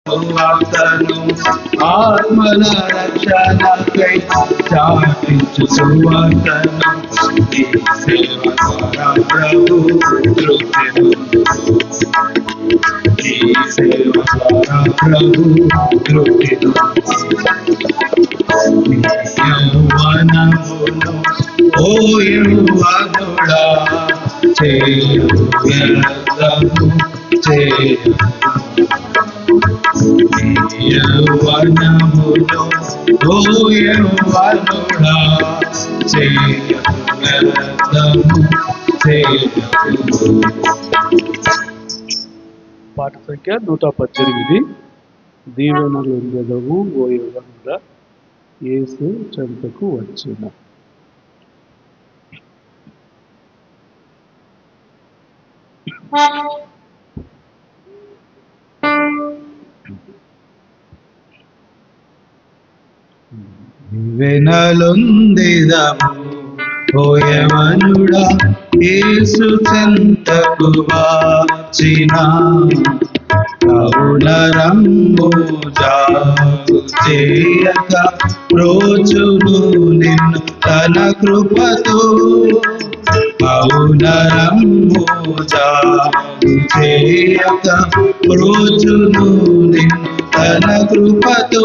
సువార్తను ఆత్మల రక్షణకై చాటించు సువార్తను ఈ సేవ ద్వారా ప్రభు తృప్తిను ఈ సేవ ద్వారా ప్రభు తృప్తిను యౌవనమును ఓ యౌవనుడా చేయు వ్యర్థము చేయు యౌవనములో ఓ యౌవనుడా చేయు వ్యర్థము చేయు. పాట సంఖ్య 118. దీవెనలు ఉండదవు ఓ యౌవనుడా యేసు చెంతకు వచ్చిన. దీవెనలొందెదవు ఓ యౌవనుడా యేసు చెంతకు వచ్చిన. కౌనరమ్ము జాగు చేయక రోజును నిన్ను తన కృపతో. కౌనరమ్ము జాగు చేయక రోజును నిన్ను తన కృపతో.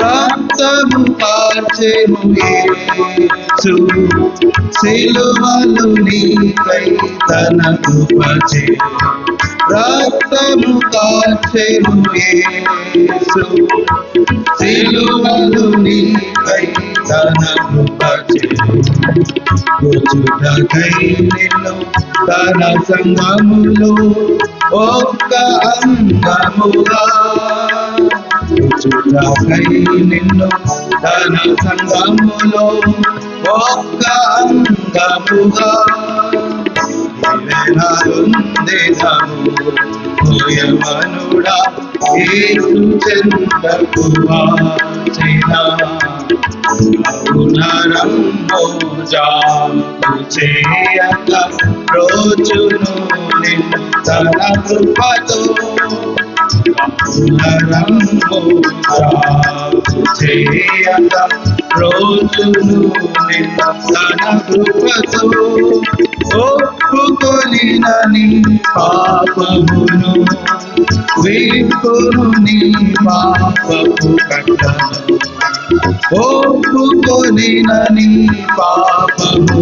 రక్తము కార్చెను యేసు సిలువలో నీకై తన కృపచే. రక్తము కార్చెను యేసు సిలువలో నీకై తన కృపచే. కూర్చుటకై నిన్ను తన సంఘములో ఒక్క అంగముగా. కూర్చుటకై నిన్ను తన సంఘములో ఒక్క అంగముగా. దీవెనలొందెదవు ఓ యౌవనుడా యేసు చెంతకు వచ్చిన. కౌనరమ్ము జాగు చేయక రోజును నిన్ను తన కృపతో. కౌనరమ్ము జాగు చేయక రోజును నిన్ను తన కృపతో. ఒప్పుకొనిన నీ పాపమును విప్పును నీ పాపపు కట్టను. ఒప్పుకొనిన నీ పాపమును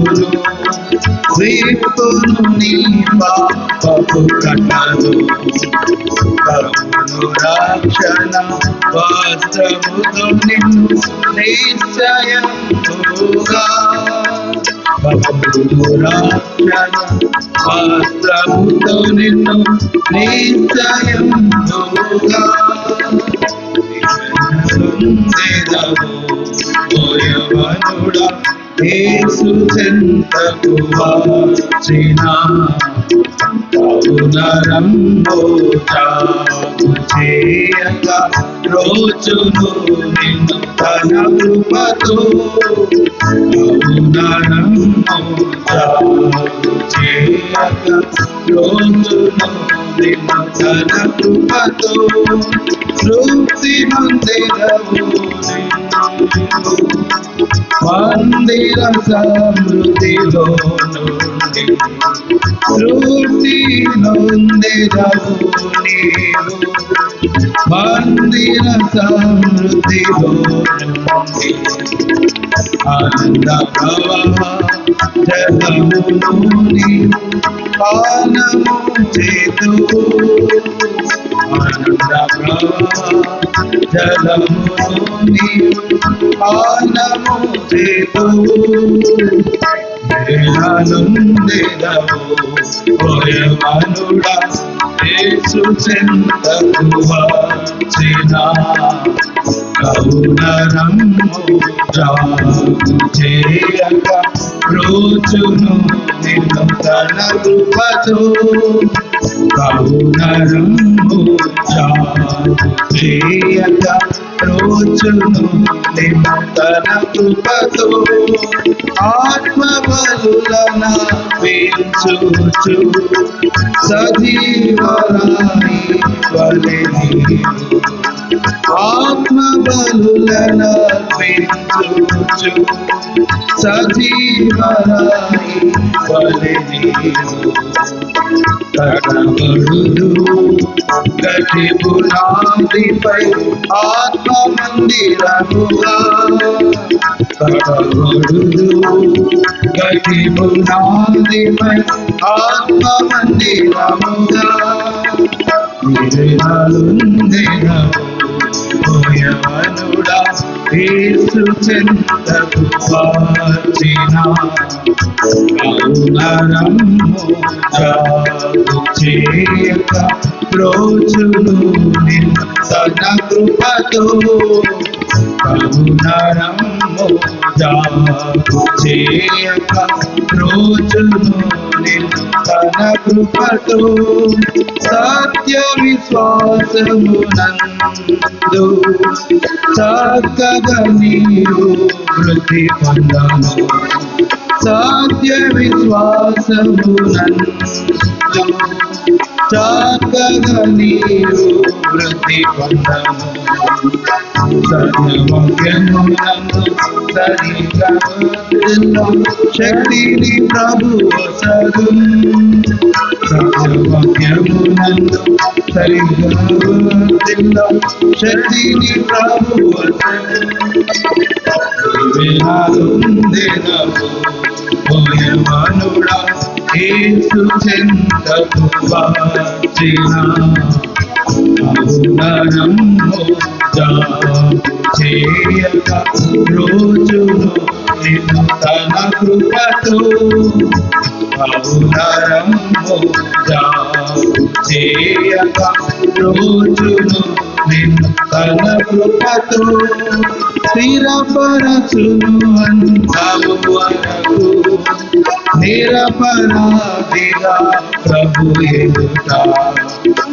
విప్పును నీ పాపపు కట్టను. కరుణు రక్షణ వస్త్రముతో నిన్ను నిశ్చయముగా. కరుణు రక్షణ వస్త్రముతో నిన్ను నిశ్చయముగా. దీవెనలొందెదవు ఓ యౌవనుడా యేసు చెంతకు వచ్చిన. కౌనరమ్ము జాగు చేయక రోజును నిన్ను తన కృపతో. కౌనరమ్ము జాగు చేయక రోజును నిన్ను తన కృపతో. తృప్తి నొందెదవు మందిర సమృద్ధిలో నుండి. తృప్తి నొందెదవు నీవు మందిర సమృద్ధిలో నుండి. ఆనంద ప్రవాహ జలమును నీవు పానము చేతువు. ఆనంద ప్రవాహ జలమును నీవు పానము చేతువు. దీవెనలొందెదవు ఓ యౌవనుడా యేసు చెంతకు వచ్చిన. కౌనరమ్ము జాగు చేయక రోజును నిన్ను తన కృపతో. కౌనరమ్ము జాగు చేయక రోజును నిన్ను తన కృపతో. ఆత్మబలులన పెంచుచు సజీవరాయి వలె నీవు బలులనర్పించుచు సజీవరాయి బలినీవు కడబడుదు గట్టి పునాదిపై ఆత్మ మందిరముగా కడబడుదు గట్టి పునాదిపై ఆత్మ మందిరముగా యవనుడా యేసు చెంతకు వచ్చిన కరుణరమ్ము జాగు చేయక రోజులు నిన్ను తన కృపతో కరుణరమ్ము జాగు చేయక రోజులు నిన్ను తన కృపతో సత్య విశ్వాసమునందు చక్కగా నీవు వృద్ధి పొందను సత్య విశ్వాసమునందు చక్కగా నీవు వృద్ధి పొందను సత్యవాక్యమునందు సరిగా శక్తిని ప్రభువు సదు సత్యవాక్యమునందు సరిగా శక్తిని ప్రభువు యవనుడా యేసు చెంతకు వచ్చిన కరుణరమ్ము జాగు చేయక రోజును నిన్ను తన కృపతో కరుణరమ్ము జాగు చేయక రోజును నిన్ను తన కృపతో స్థిరపరచును అంతము వరకు నిరపరాధిగా ప్రభు ఎదుట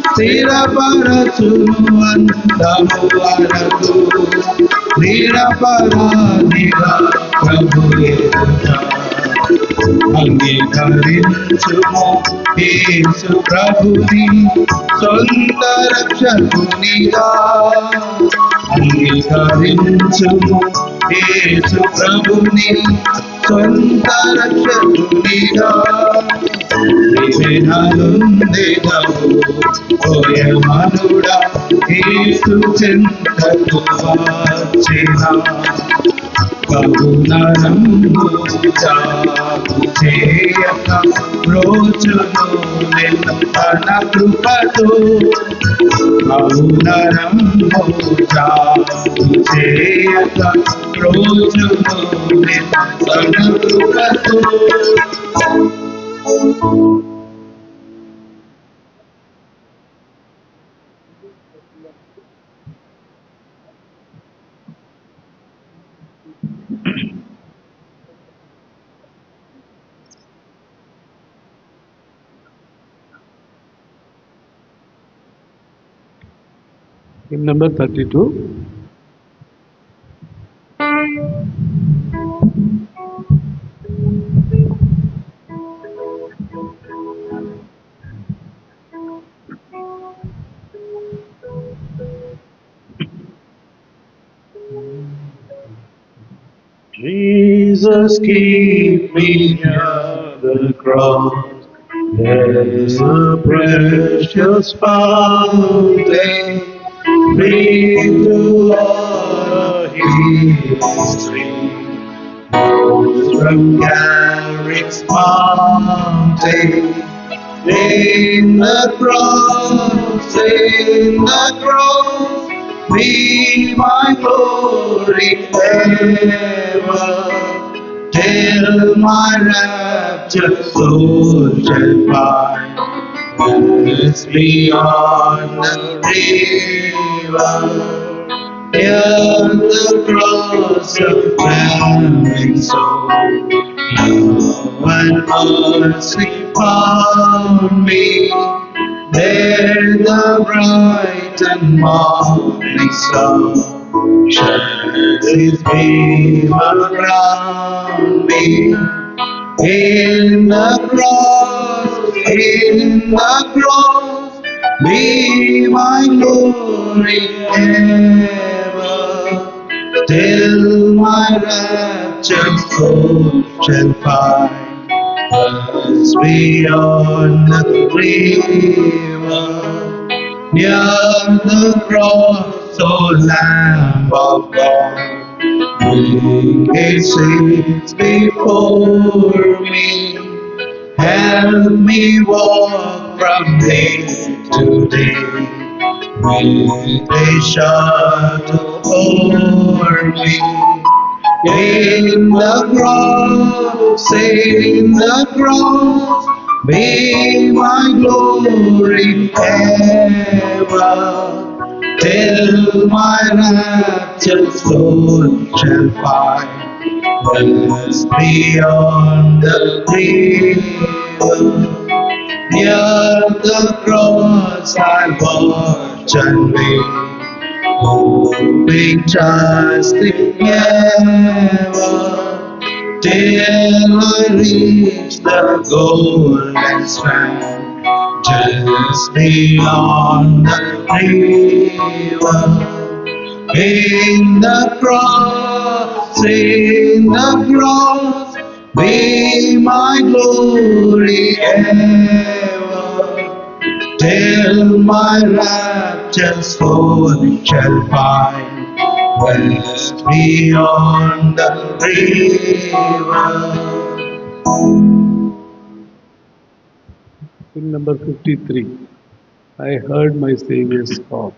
స్థిరపరచును అంతము వరకు నిరపరాధిగా ప్రభు ఎదుట అంగీకరించుము యేసు ప్రభుని సొంత రక్షకునిగా అంగీకరించుము యేసు ప్రభుని సొంత రక్షకునిగా వివేనాలుందేదవు ఓ యవనుడా యేసు చెంతకు వచ్చిన కరుణరమ్ము జాగు చేయక రోజును నిన్ను తన కృపతో కరుణరమ్ము జాగు చేయక రోజును నిన్ను తన కృపతో Hymn number 32. Jesus, keep me near the cross. There's a precious fountain, free to all history. From Carrick's mountain, in the cross, be my glory ever, till my rapture soul shall find rest beyond the river. Near the cross of trembling soul, love and mercy found me. There the bright and morning star sheds his beam around me. In the cross, be my glory ever, till my raptured soul shall find us beyond the river, near the cross, O Lamb of God. It sits before me, help me walk from day to day, with a shadow over me. In the cross, be my glory ever, till my raptured soul shall find rest beyond the river. Near the cross I watch and wait, hoping, trusting ever, till I reach the golden strand, just beyond the river. In the cross, be my glory ever, till my raptured soul shall find rest beyond the river. Hymn number 53. I heard my Savior's call.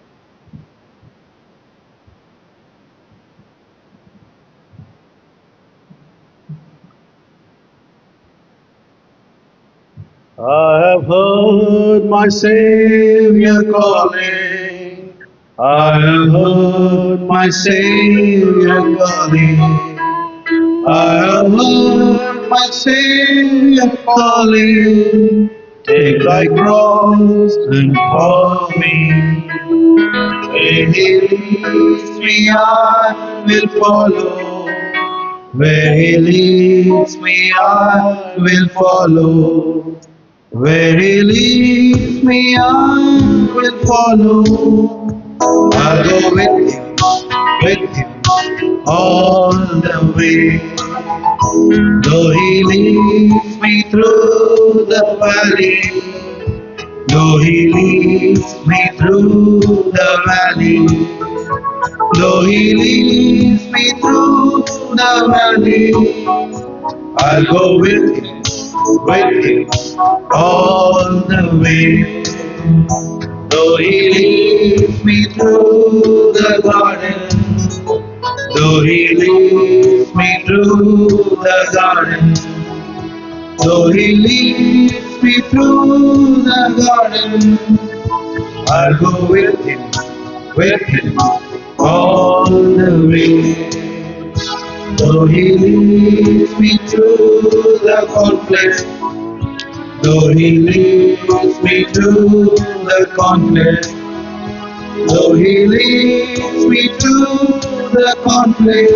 I have heard my Savior calling. I have heard my Savior calling. I have heard my Savior calling. Take thy cross and follow me. Where he leads me, I will follow. Where he leads me, I will follow. Where he leads me, I will follow. I'll go with him, all the way. Though he leads me through the valley, though he leads me through the valley, though he leads me through the valley, I'll go with him, all the way. Though he leads me through the garden, though he leads me through the garden, though he leads me through the garden, I'll go with him, all the way. Though he leads me through the conflict, though he leads me through the conflict, though he leads me through the conflict,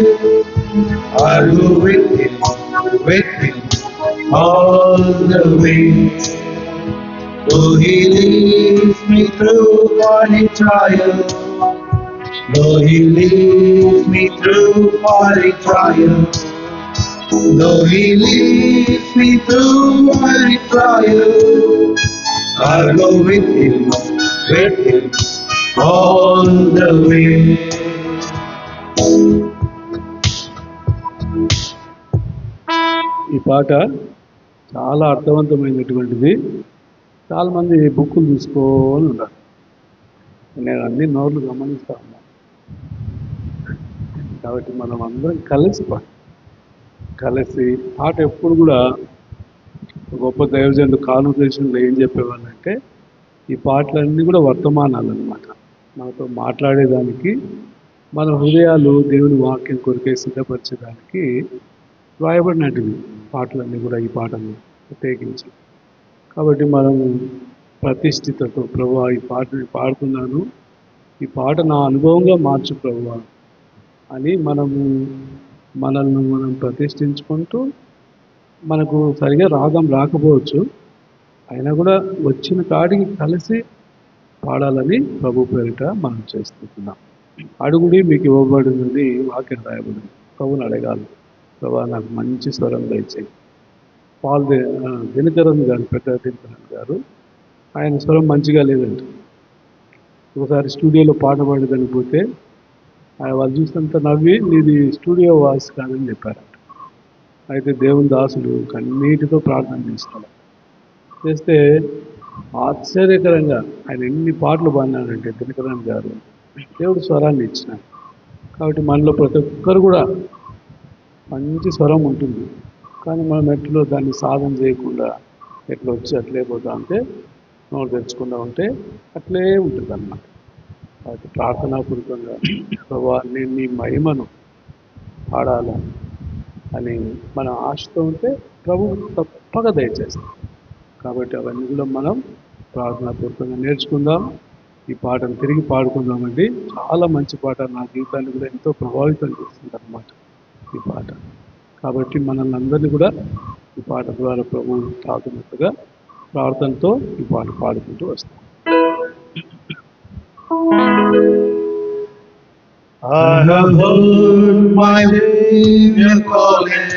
I'll go with him, all the way. Though he leads me through fiery trials, though he leads me through fiery trials, though he leads me through fiery trials, I'll go with him, all the way. ఈ పాట చాలా అర్థవంతమైనటువంటిది. చాలామంది బుక్కులు తీసుకోని ఉన్నారు. నేను అన్ని నోర్లు గమనిస్తూ ఉన్నాను. కాబట్టి మనం అందరం కలిసి పాట ఎప్పుడు కూడా గొప్ప దైవజనుడు కాన్వర్సేషన్లో ఏం చెప్పేవాళ్ళంటే ఈ పాటలన్నీ కూడా వర్తమానాలు అన్నమాట. మనతో మాట్లాడేదానికి, మన హృదయాలు దేవుని వాక్యం కొరికే సిద్ధపరచడానికి రాయబడినటివి పాటలన్నీ కూడా, ఈ పాటలు ప్రత్యేకించి. కాబట్టి మనము ప్రతిష్ఠితతో, ప్రభువా ఈ పాటని పాడుతున్నాను, ఈ పాట నా అనుభవంగా మార్చు ప్రభువా అని మనల్ని మనం ప్రతిష్ఠించుకుంటూ, మనకు సరిగా రాగం రాకపోవచ్చు, అయినా కూడా వచ్చిన కాడికి కలిసి పాడాలని ప్రభు పేరిట మనం చేస్తున్నాం. అడుగుడి మీకు ఇవ్వబడుతుంది వాక్యం రాయబడింది. ప్రభుని అడగాలి. ప్రభా నాకు మంచి స్వరం దయచేయి. దినకరన్ గారు, పెద్ద దినకరన్ గారు, ఆయన స్వరం మంచిగా లేదంట. ఒకసారి స్టూడియోలో పాట పాడడానికి పోతే వాళ్ళు చూసినంత నవ్వి నీది స్టూడియో వాయిస్ కాదని చెప్పారంట. అయితే దేవుని దాసుడు కన్నీటితో ప్రార్థన చేస్తాడు. చేస్తే ఆశ్చర్యకరంగా ఆయన ఎన్ని పాటలు పాడినాడంటే దినకరన్ గారు దేవుడు స్వరాన్ని ఇచ్చినాడు. కాబట్టి మనలో ప్రతి ఒక్కరు కూడా మంచి స్వరం ఉంటుంది. కానీ మనం ఎట్లో దాన్ని సాధన చేయకుండా ఎట్లా వచ్చి అట్లే పోతా ఉంటే, నోరు తెచ్చుకుంటూ ఉంటే అట్లే ఉంటుంది అన్నమాట. కాబట్టి ప్రార్థనాపూర్వకంగా ప్రభా నేను నీ మహిమను పాడాలా అని మన ఆశతో ఉంటే ప్రభు తప్పక దయచేస్తాం. కాబట్టి అవన్నీ కూడా మనం ప్రార్థనాపూర్వకంగా నేర్చుకుందాం. ఈ పాటను తిరిగి పాడుకుందామండి. చాలా మంచి పాట, నా జీవితాన్ని కూడా ఎంతో ప్రభావితం చేస్తుంది అన్నమాట ఈ పాట. కాబట్టి మనల్ని అందరినీ కూడా ఈ పాట ద్వారా ప్రభు తాకున్నట్టుగా ప్రార్థనతో ఈ పాట పాడుకుంటూ వస్తాం. I have heard my Savior calling.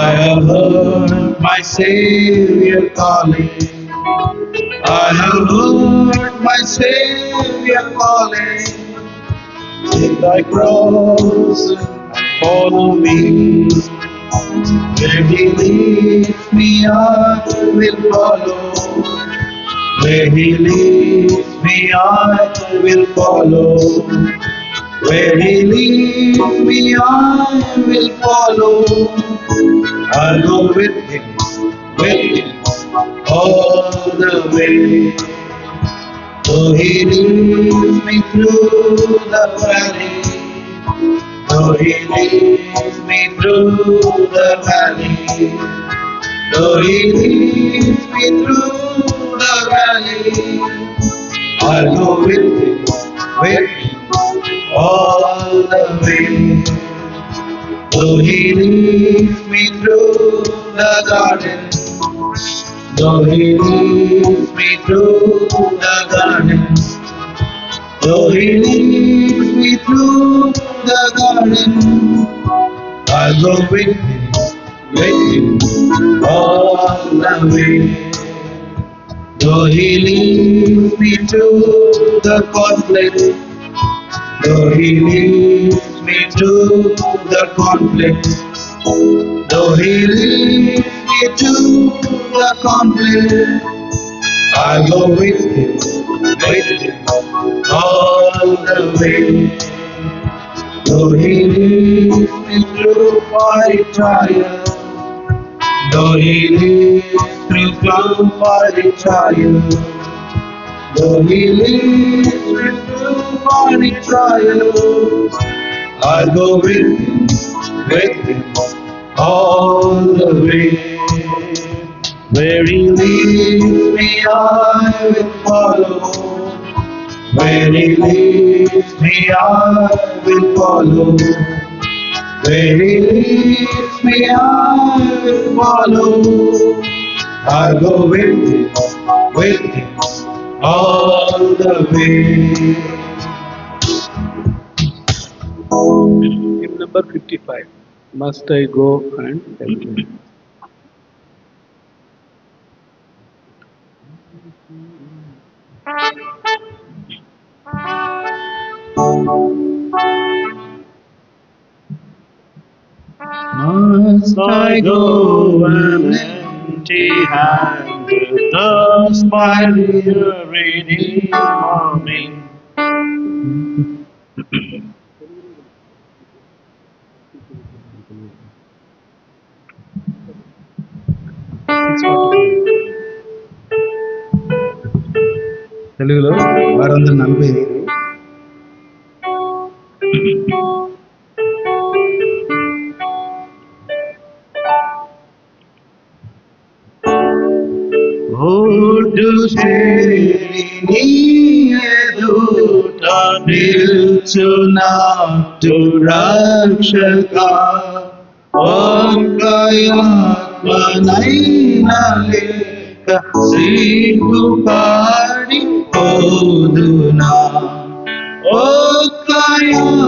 I have heard my Savior calling. I have heard my Savior calling. Take thy cross and follow me. Where he leads me, I will follow. Where he leads me, I will follow. Where he leads me, I will follow. I'll go with him all the way. Though he leads me through the valley, though he leads me through the valley, though he leads me through the valley, I'll go with him all the way. Though he leads me through the garden, though he leads me through the garden, though he leads me through the garden, I'll go with him all the way. Though he leads me to the conflict, though he leads me to the conflict, though he leads me to the conflict, I'll go with him all the way. Though he leads me through fiery trial, though he leads through fiery trial, though he leads me through fiery trials, I'll go with him all the way. Where he leads me, I will follow. Where he leads me, I will follow. Where he leads me, I will follow. I'll go with him all the way. Hymn number 55. Must I go and help him? Must I go an empty-handed, thus my weary morning? తెలుగులో 645. ఒడ్డు చేరి ఎదుట నిల్చున్నట్టు రక్షక ఒక్కయాత్మనైనా లేక సిగ్గుపడి పోదునా. ఓ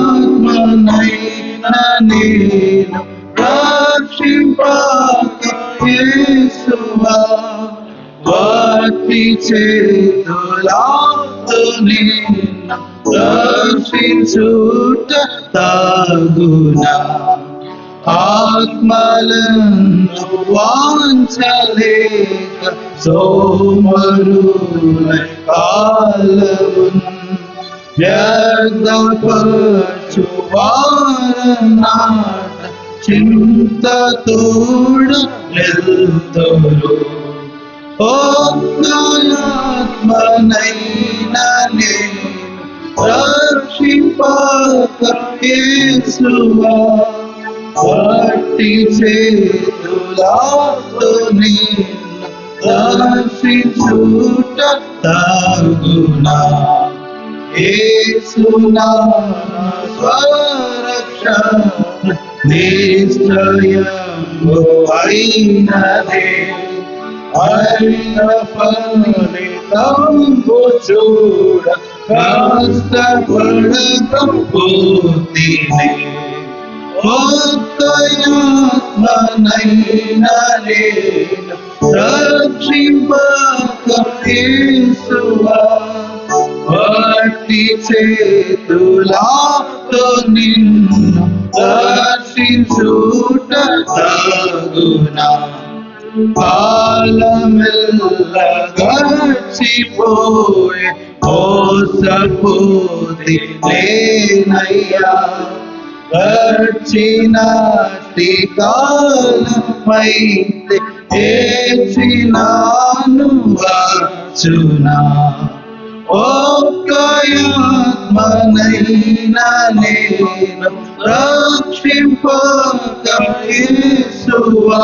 ఆత్మనైనా నేను రక్షింపక యేసువా వాటి చేతులాతో నిన్ను రక్షించుట తగునా ఆత్మలను వాంఛలేక సోమరులై కాలమున్ వ్యర్థపరచు వారనాట చింతతోడ నిల్తురు ఆత్మనైనా నేను రక్షింపక యేసువా వాటి చేతులాతో నిన్ను రక్షించుట తగునా యేసు నామ స్వరక్షణ నిశ్చయము అయినదే అయిన ఫలితంబు చూడ కష్టపడకపోతినే ఆత్మనైనా నేను రక్షింపక యేసువా వాటి చేతులాతో నిన్ను రక్షించుట తగునా కాలమెల్ల గడిచిపోయే మోసపోతే లేనయ్యా గడిచినటి కాలమైతే ఏచినాను వచ్చునా ఆత్మనైనా నేను రక్షింపక యేసువా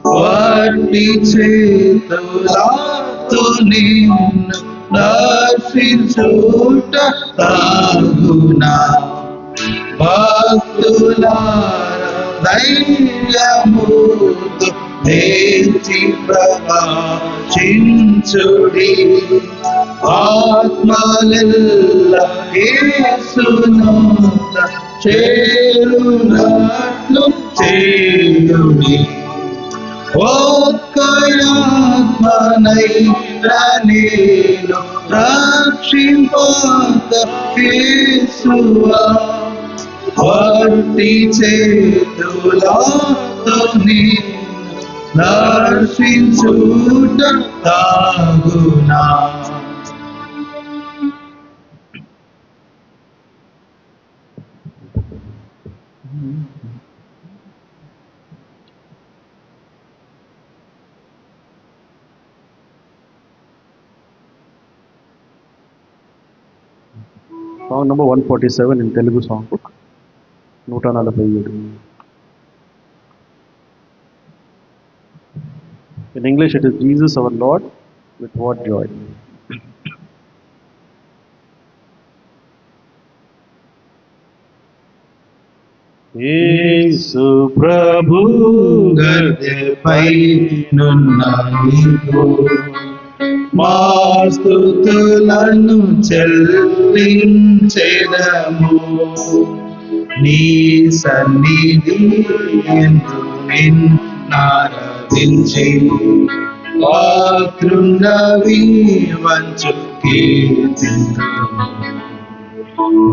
వాటి చేతులాతో నిన్ను రక్షించుట తగునా భక్తులార ధైర్యముతో లేచి ప్రకాశించుడి ఆత్మలెల్ల యేసును చేరునట్లు చేయుడి ఆత్మనైనా నేను రక్షింపక యేసువా వాటి చేతులాతో నిన్ను రక్షించుట తగునా Song number 147 in Telugu song book. 147. In English it is Jesus our Lord, with what joy. యేసు ప్రభు గద్దెపై నున్న నీకు మా స్తుతులను చెల్లించెదము నీ సన్నిధి యందు నిన్నారాధించి పాత్రుండవి వంచు కీర్తింతుము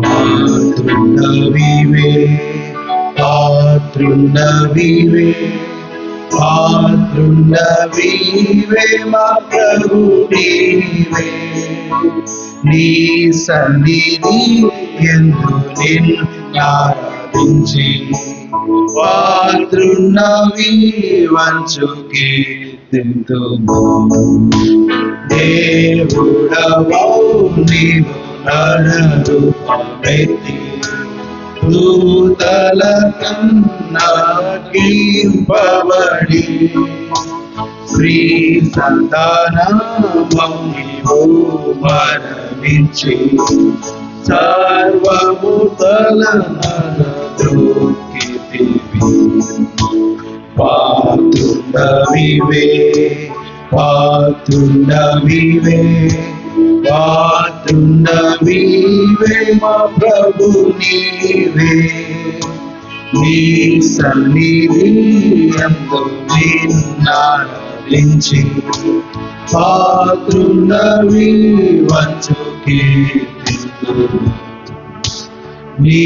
పాత్రుండవివే పాత్రుండవివే పాత్రుండవివే మా ప్రభు నీవే నీ సన్నిధి యందు నిన్నారాధించి పాత్రుండవి వంచు కీర్తింతుము దేవుడవౌ నీవు నరరూపమెత్తి దూతల కన్నా కీర్తింపబడి శ్రీ సంతానమౌనివు మరణించి సర్వము తలనద్రోక్కితివి పాత్రుండవివే పాత్రుండవివే పాత్రుండవీవే మా ప్రభు నీవే, నీ సన్నిధి యందు నిన్నారాధించి పాత్రుండవి వచ్చు కీర్తింతును. నీ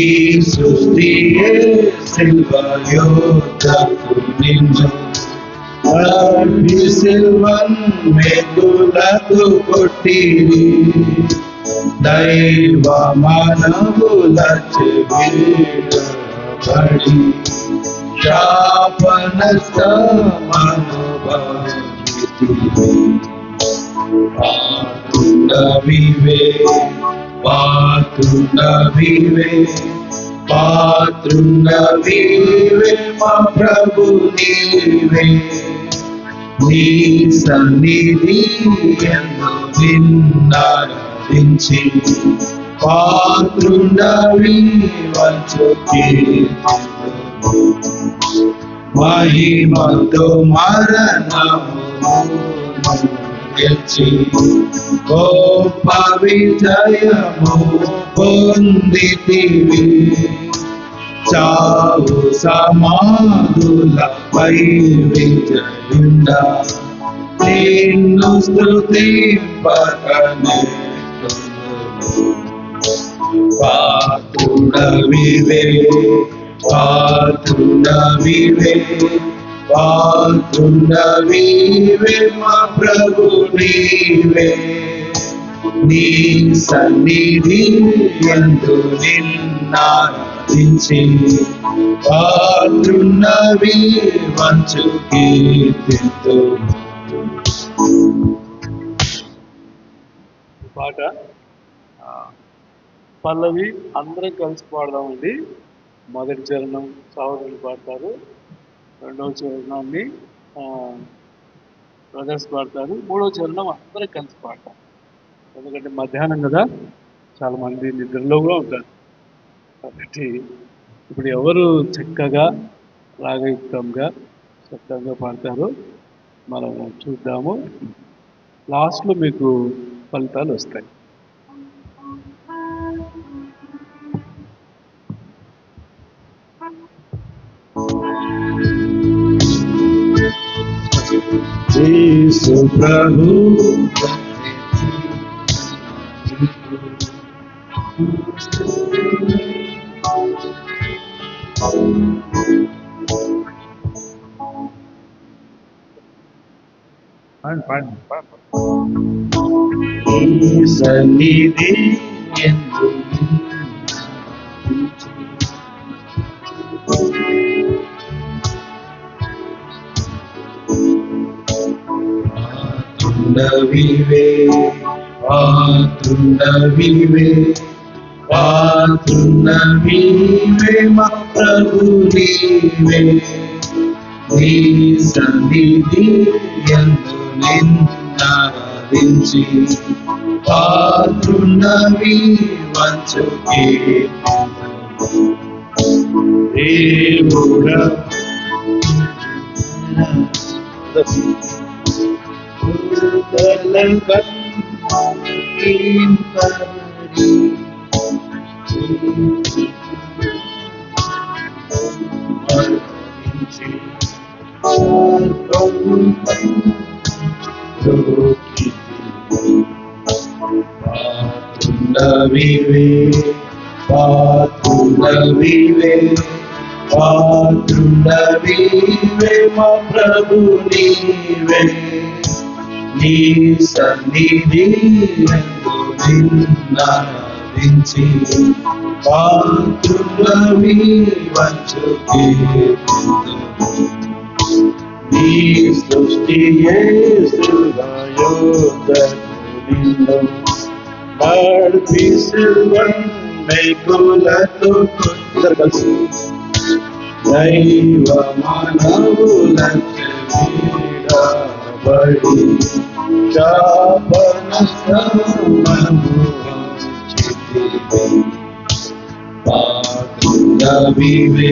సృష్టియే సిల్వయోధకు నిన్ను సిల్వన్ మేకులకు కొట్టిరి, దైవ మానవులచే వీడబడి శాపనష్టమనుభవించిరి. పాత్రుండవీవే పాత్రుండవీవే పాత్రుండవీవే మా ప్రభు నీవే, నీ సన్నిధి యందు నిన్నారాధించి పాత్రుండవి వచ్చు కీర్తింతును. మహిమతో మరణమును గెలిచి గొప్ప విజయము పొందితివి, చావు సమాధులపై విజయుండా నిన్ను స్తుతింపకనే. పాత్రుడవీవే పాత్రుడవీవే పాత్రుడవీవే మా ప్రభు నీవే, నీ సన్నిధి యందు నిన్నారాధించి పాత్రుండవి వచ్చు కీర్తింతును. పాట పల్లవి అందరం కలిసి పాడదామండి. మొదటి చరణం సహోదరులు పాడతారు, రెండవ చరణాన్ని బ్రదర్స్ పాడతారు, మూడవ చరణం అందరం కలిసి పాడతారు. ఎందుకంటే మధ్యాహ్నం కదా, చాలామంది నిద్రలో కూడా ఉంటారు. కాబట్టి ఇప్పుడు ఎవరు చక్కగా రాగయుక్తంగా చక్కగా పాడతారో మనం చూద్దాము. లాస్ట్లో మీకు ఫలితాలు వస్తాయి. యేసు ప్రభు సన్నిధి యందు పాత్రుండవీవే పాత్రుండవీవే పాత్రుండవీవే మా ప్రభు నీవే, నీ సన్నిధి యందు నిన్నారాధించి పాత్రుండవి వచ్చు కీర్తింతును. దేవుడా పాత్రుండవీవే పాత్రుండవీవే పాత్రుండవీవే మా ప్రభు నీవే, నీ సన్నిధి యందు నిన్నారాధించి పాత్రుండవి వచ్చు కీర్తింతును. నీ సృష్టియే సిల్వయోధకు నిన్ను నడిపి సిల్వన్ మేకులతో ఇద్దరు కలిసి దైవ మానవులచే వీడబడి శాపనష్టమనుభవించిరి. పాత్రుడవీవే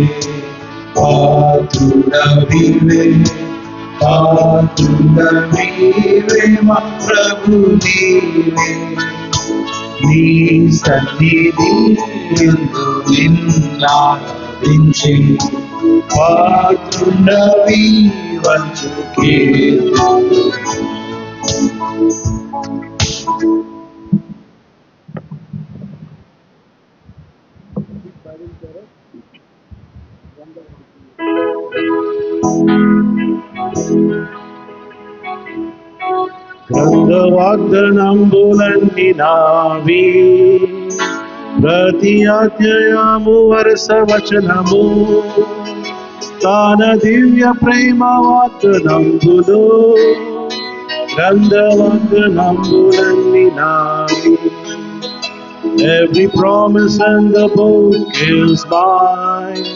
పాత్రుడవీవే పాత్రుడవీవే మా ప్రభు నీవే, నీ సన్నిధి యందు నిన్నారాధించి పాత్రుండవి వంచు కీర్తులు. గ్రంథ వాగ్దానంబులన్నీ నావి, ప్రతి అధ్యాయము వరుస వచనము తాన దివ్య ప్రేమ వాగ్దానంబులు. గ్రంథ వాగ్దానంబులన్నీ నావి. Every promise in the book is mine.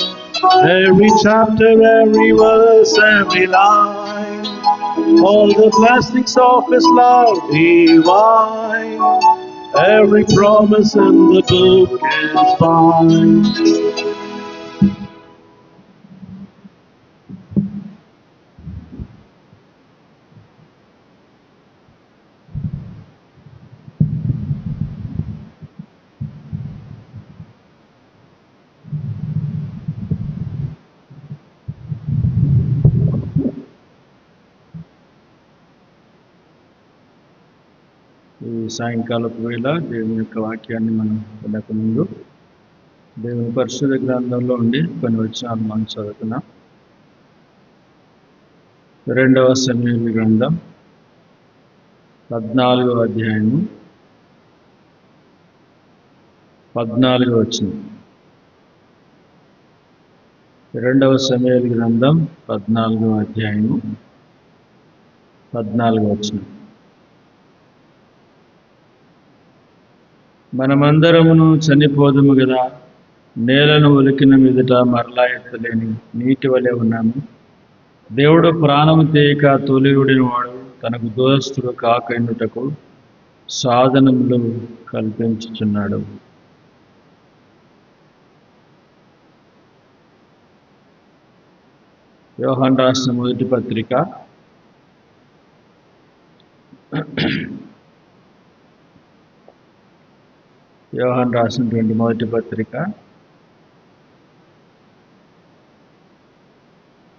Every chapter, every verse, every line. All the blessings of His love divine. Every promise in the book is mine. ఈ సాయంకాలపు వేళ దేవుని యొక్క వాక్యాన్ని మనం వినక ముందు దేవుని పరిశుద్ధ గ్రంథంలో ఉండి కొన్ని వచనాలు మనం చదువుతున్నాం. 2వ సమూయేలు గ్రంథం 14వ అధ్యాయము 14వ వచనం. 2వ సమూయేలు గ్రంథం 14వ అధ్యాయము 14వ వచనం. మనమందరమును చనిపోదుము గదా, నేలను ఒలికిన మీదట మరలా ఎత్తలేని నీటి వలె ఉన్నాము. దేవుడు ప్రాణము తేయక తొలియుడిన వాడు తనకు దూరస్తుడు కాకయుటకు సాధనములు కల్పించుచున్నాడు. యోహాను రాసిన మొదటి పత్రిక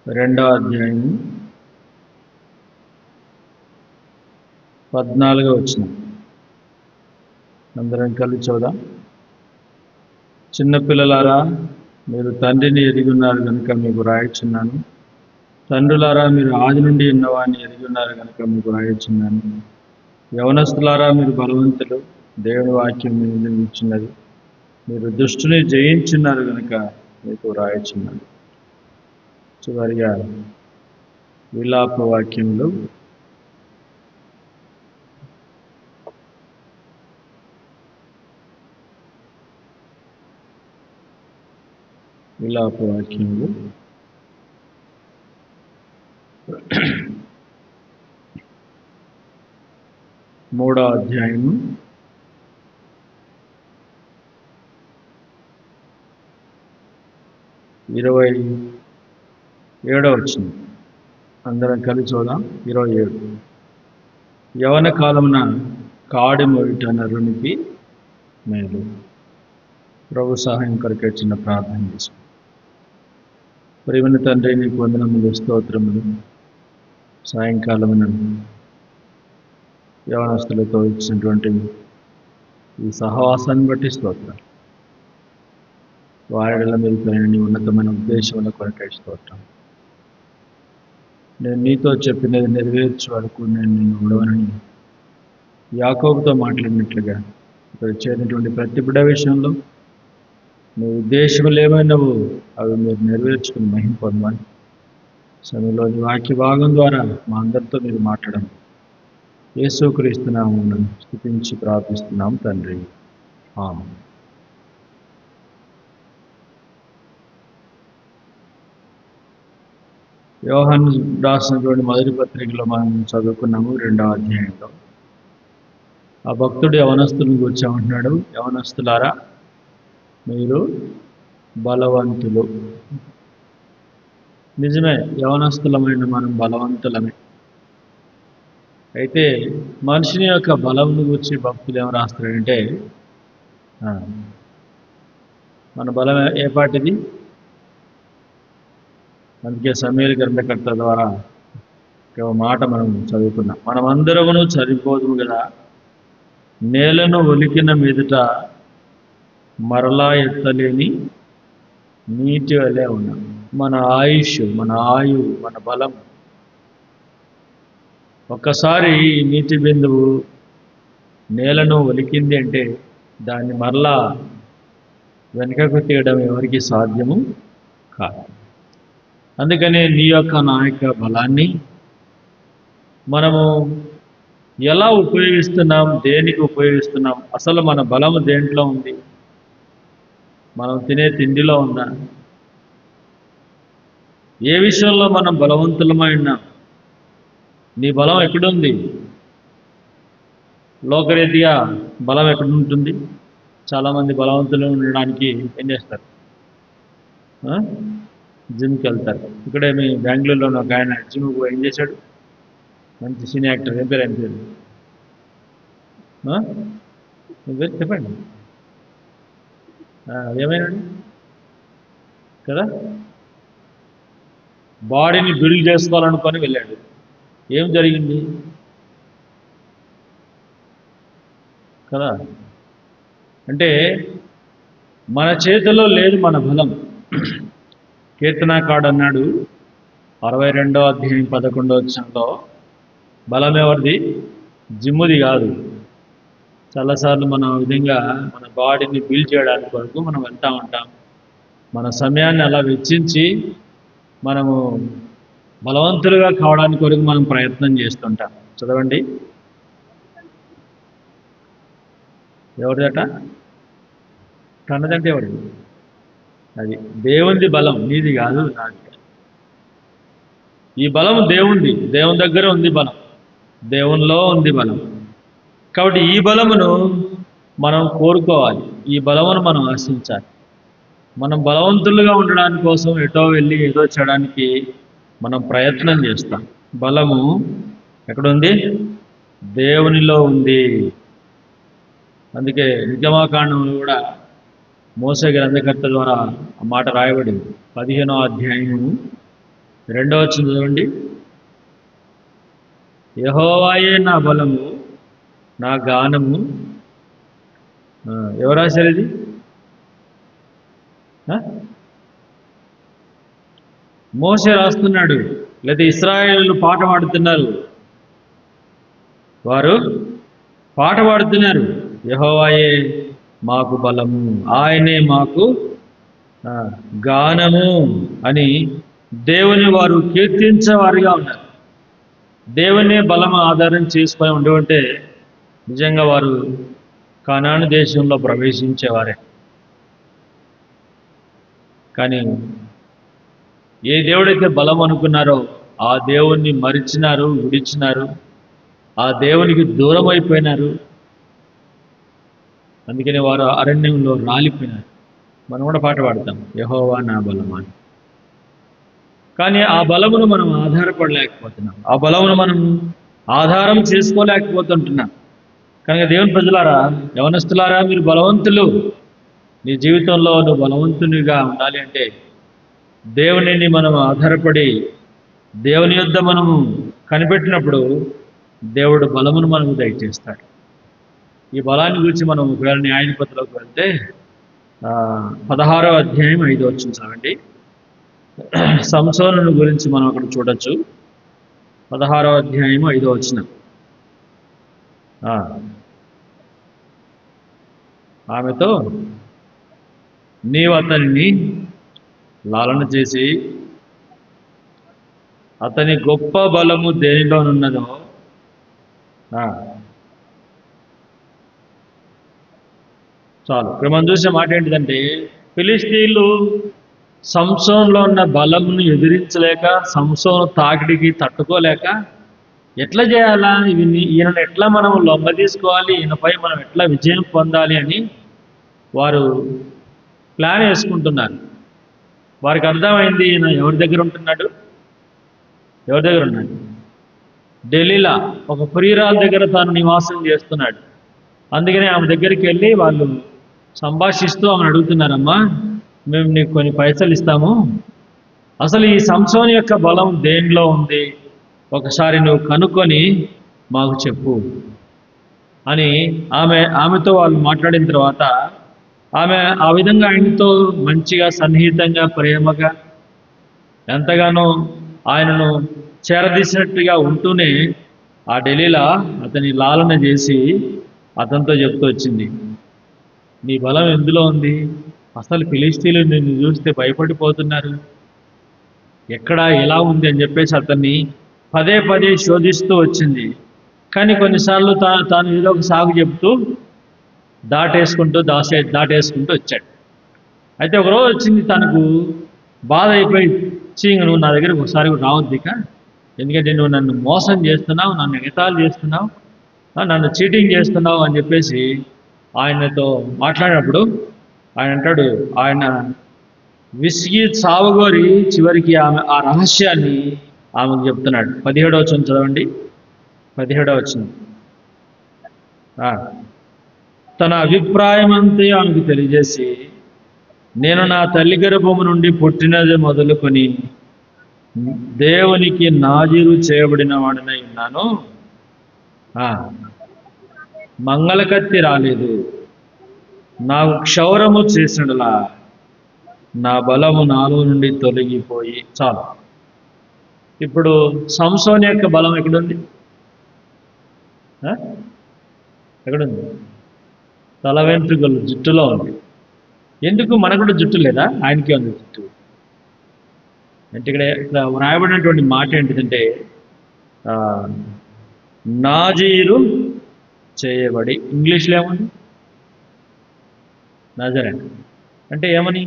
2వ అధ్యాయము 14వ వచనం. అందరం కలిసి చూద్దాం. చిన్నపిల్లలారా, మీరు తండ్రిని ఎరిగి ఉన్నారు కనుక మీకు రాయిచున్నాను. తండ్రులారా, మీరు ఆది నుండి ఉన్నవాడిని ఎరిగి ఉన్నారు కనుక మీకు రాయిచున్నాను. యవనస్తులారా, మీరు బలవంతులు, దేవుని వాక్యం మీద ఇచ్చినది. మీరు దుష్టుని జయించున్నారు కనుక మీకు రాయిచున్నాను. చివరిగా విలాప వాక్యములు. విలాప వాక్యములు 3వ అధ్యాయము 27వ వచనం. అందరం కలిసి చూద్దాం. 27. యవన కాలమున కాడి మోయుట నరునికి మేలు. ప్రభు సహాయం కొరకే చిన్న ప్రార్థన చేస్తాం. ప్రియమైన తండ్రి, నీకు వందనములు, స్తోత్రములు. సాయంకాలమున యవనస్తులతో ఇచ్చినటువంటి ఈ సహవాసాన్ని బట్టి స్తోత్రం. వారిలో మెరుగైన నీ ఉన్నతమైన ఉద్దేశముల కొరకై స్తోత్రం. నేను నీతో చెప్పినది నెరవేర్చే వరకు నేను నిన్ను విడవనని యాకోబుతో మాట్లాడినట్లుగా ఇక్కడ చేరినటువంటి ప్రతి బిడ్డ విషయంలో నీ ఉద్దేశములు ఏమైనావో అవి మీరు నెరవేర్చుకుని మహిమ పొందమని సమయంలోని వాక్య భాగం ద్వారా మా అందరితో మీరు మాట్లాడండి. యేసుక్రీస్తు నామమున స్తుతించి ప్రార్థిస్తున్నాం తండ్రి, ఆమేన్. యోహాను రాసినటువంటి మొదటి పత్రికలో మనం చదువుకున్నాము 2వ అధ్యాయంలో. ఆ భక్తుడు యవనస్తులను గురించి ఏమంటున్నాడు? యవనస్తులారా, మీరు బలవంతులు. నిజమే, యవనస్తులమైన మనం బలవంతులమే. అయితే మనిషిని యొక్క బలం గురించి భక్తులు ఏం రాస్తారంటే, ఆ, మన బలం ఏ పాటిది? అందుకే సమూయేలు గ్రంథకర్త ద్వారా ఒక మాట మనం చదువుకున్నాం. మనమందరమును చనిపోదుము కదా, నేలను ఒలికిన మీదట మరలా ఎత్తలేని నీటి వలె ఉన్నాం. మన ఆయుష్, మన ఆయువు, మన బలం ఒక్కసారి ఈ నీటి బిందువు నేలను ఒలికింది అంటే దాన్ని మరలా వెనుకకు తీయడం ఎవరికి సాధ్యము కాదు. అందుకనే నీ యొక్క నా యొక్క బలాన్ని మనము ఎలా ఉపయోగిస్తున్నాం, దేనికి ఉపయోగిస్తున్నాం, అసలు మన బలము దేంట్లో ఉంది? మనం తినే తిండిలో ఉందా? ఏ విషయంలో మనం బలవంతులమై ఉన్నాం? నీ బలం ఎక్కడుంది? లోకరీతిగా బలం ఎక్కడ ఉంటుంది? చాలామంది బలవంతులు ఉండడానికి ఏం చేస్తారు? జిమ్కి వెళ్తారు. ఇక్కడే మీ బెంగళూరులో ఒక ఆయన జిమ్కి ఏం చేశాడు? మంచి సినీ యాక్టర్. ఏం పేరు? చెప్పండి. ఏమైనాడు కదా? బాడీని బిల్డ్ చేసుకోవాలనుకొని వెళ్ళాడు. ఏం జరిగింది కదా? అంటే మన చేతిలో లేదు మన బలం. కీర్తనాకారుడు అన్నాడు 62వ అధ్యాయం 11వ వచనంలో, బలం ఎవరిది? జిమ్ముది కాదు. చాలాసార్లు మనం ఆ విధంగా మన బాడీని బిల్డ్ చేయడానికి వరకు మనం వెళ్తూ ఉంటాం. మన సమయాన్ని అలా వెచ్చించి మనము బలవంతులుగా కావడానికి వరకు మనం ప్రయత్నం చేస్తుంటాం. చదవండి. ఎవరిదట? కన్నదంటే ఎవరిది? అది దేవునిది బలం, నీది కాదు, నాది. ఈ బలం దేవునిది. దేవుని దగ్గర ఉంది బలం, దేవునిలో ఉంది బలం. కాబట్టి ఈ బలమును మనం కోరుకోవాలి, ఈ బలమును మనం ఆశించాలి. మనం బలవంతులుగా ఉండడానికి కోసం ఎటో వెళ్ళి ఏదో చేయడానికి మనం ప్రయత్నం చేస్తాం. బలము ఎక్కడుంది? దేవునిలో ఉంది. అందుకే నిర్గమాకాండంలో కూడా మోసే గ్రంథకర్త ద్వారా ఆ మాట రాయబడింది. 15వ అధ్యాయము 2వ వచనం చదవండి. యెహోవాయే నా బలము, నా గానము. ఎవరు రాశారు ఇది? మోసే రాస్తున్నాడు, లేదా ఇశ్రాయేలు పాట పాడుతున్నారు. వారు పాట పాడుతున్నారు, యెహోవాయే మాకు బలము, ఆయనే మాకు గానము అని దేవుని వారు కీర్తించేవారుగా ఉన్నారు. దేవునే బలం ఆధారం చేసుకొని ఉండి నిజంగా వారు కనాను దేశంలో ప్రవేశించేవారే. కానీ ఏ దేవుడైతే బలం అనుకున్నారో ఆ దేవుణ్ణి మరిచినారు, విడిచినారు, ఆ దేవునికి దూరం అయిపోయినారు. అందుకని వారు అరణ్యంలో రాలిపోయినారు. మనం కూడా పాట పాడతాం, యెహోవా నా బలం అని. కానీ ఆ బలమును మనం ఆధారపడలేకపోతున్నాం, ఆ బలమును మనం ఆధారం చేసుకోలేకపోతుంటున్నాం. కనుక దేవుని ప్రజలారా, యవనస్తులారా, మీరు బలవంతులు. నీ జీవితంలో నువ్వు బలవంతునిగా ఉండాలి అంటే దేవునిని మనం ఆధారపడి దేవుని యొద్ద మనము కనిపెట్టినప్పుడు దేవుడు బలమును మనకు దయచేస్తాడు. ఈ బలాన్ని గురించి మనం ఒకవేళ న్యాయాధిపతిలోకి వెళ్తే 16వ అధ్యాయం 5వ వచనం చదవండి. సంసోను గురించి మనం అక్కడ చూడొచ్చు. 16వ అధ్యాయం 5వ వచనం. ఆమెతో, నీవు అతనిని లాలన చేసి అతని గొప్ప బలము దేనిలోనున్నదో చాలు. ఇక్కడ మనం చూసే మాట ఏంటిదంటే, ఫిలిష్తీయులు సంసోనులో ఉన్న బలమును ఎదిరించలేక, సంసోను తాకిడికి తట్టుకోలేక ఎట్లా చేయాలా, ఈయనను ఎట్లా మనం లొంగ తీసుకోవాలి, ఈయనపై మనం ఎట్లా విజయం పొందాలి అని వారు ప్లాన్ వేసుకుంటున్నారు. వారికి అర్థమైంది, ఈయన ఎవరి దగ్గర ఉంటున్నాడు? ఎవరి దగ్గర ఉన్నాడు? ఢిల్లీలో ఒక ప్రియురాల దగ్గర తాను నివాసం చేస్తున్నాడు. అందుకని ఆమె దగ్గరికి వెళ్ళి వాళ్ళు సంభాషిస్తూ ఆమెను అడుగుతున్నారమ్మా, మేము నీకు కొన్ని పైసలు ఇస్తాము, అసలు ఈ సంసోను యొక్క బలం దేనిలో ఉంది, ఒకసారి నువ్వు కనుక్కొని మాకు చెప్పు అని ఆమెతో వాళ్ళు మాట్లాడిన తర్వాత ఆమె ఆ విధంగా ఆయనతో మంచిగా సన్నిహితంగా ప్రేమగా ఎంతగానో ఆయనను చేరదీసినట్టుగా ఉంటూనే ఆ డెలీలా అతని లాలన చేసి అతనితో చెప్తూ వచ్చింది, నీ బలం ఎందులో ఉంది, అసలు ఫిలిస్తీన్లు నిన్ను చూస్తే భయపడిపోతున్నారు, ఎక్కడ ఎలా ఉంది అని చెప్పేసి అతన్ని పదే పదే శోధిస్తూ వచ్చింది. కానీ కొన్నిసార్లు తాను ఏదో ఒక సాగు చెప్తూ దాటేసుకుంటూ వచ్చాడు. అయితే ఒకరోజు వచ్చింది, తనకు బాధ అయిపోయి, నువ్వు నా దగ్గరికి ఒకసారి రావద్దు ఇక, ఎందుకంటే నువ్వు నన్ను మోసం చేస్తున్నావు, నన్ను ఎగతాళి చేస్తున్నావు, నన్ను చీటింగ్ చేస్తున్నావు అని చెప్పేసి ఆయనతో మాట్లాడినప్పుడు ఆయన అంటాడు, ఆయన విసిగి సావుగోరి చివరికి ఆమె ఆ రహస్యాన్ని ఆమెకు చెప్తున్నాడు. 17వ వచనం చదవండి. 17వ వచనం. తన అభిప్రాయం అంతే ఆమెకు తెలియజేసి, నేను నా తల్లి గర్భము నుండి పుట్టినది మొదలుకొని దేవునికి నాజీరు చేయబడిన వాడినై ఉన్నాను, మంగళకత్తి రాలేదు, నాకు క్షౌరము చేసినలా నా బలము నాలో నుండి తొలగిపోయి. చాలు. ఇప్పుడు సంసోను యొక్క బలం ఎక్కడుంది? ఎక్కడుంది? తల వెంట్రుకలు జుట్టులో ఉంది. ఎందుకు? మనకు కూడా జుట్టు లేదా? ఆయనకే ఉంది జుట్టు. అంటే ఇక్కడ వ్రాయబడినటువంటి మాట ఏంటిదంటే, నాజీరు చేయబడి, ఇంగ్లీష్లో ఏముంది? నజరేత్. అంటే ఏమని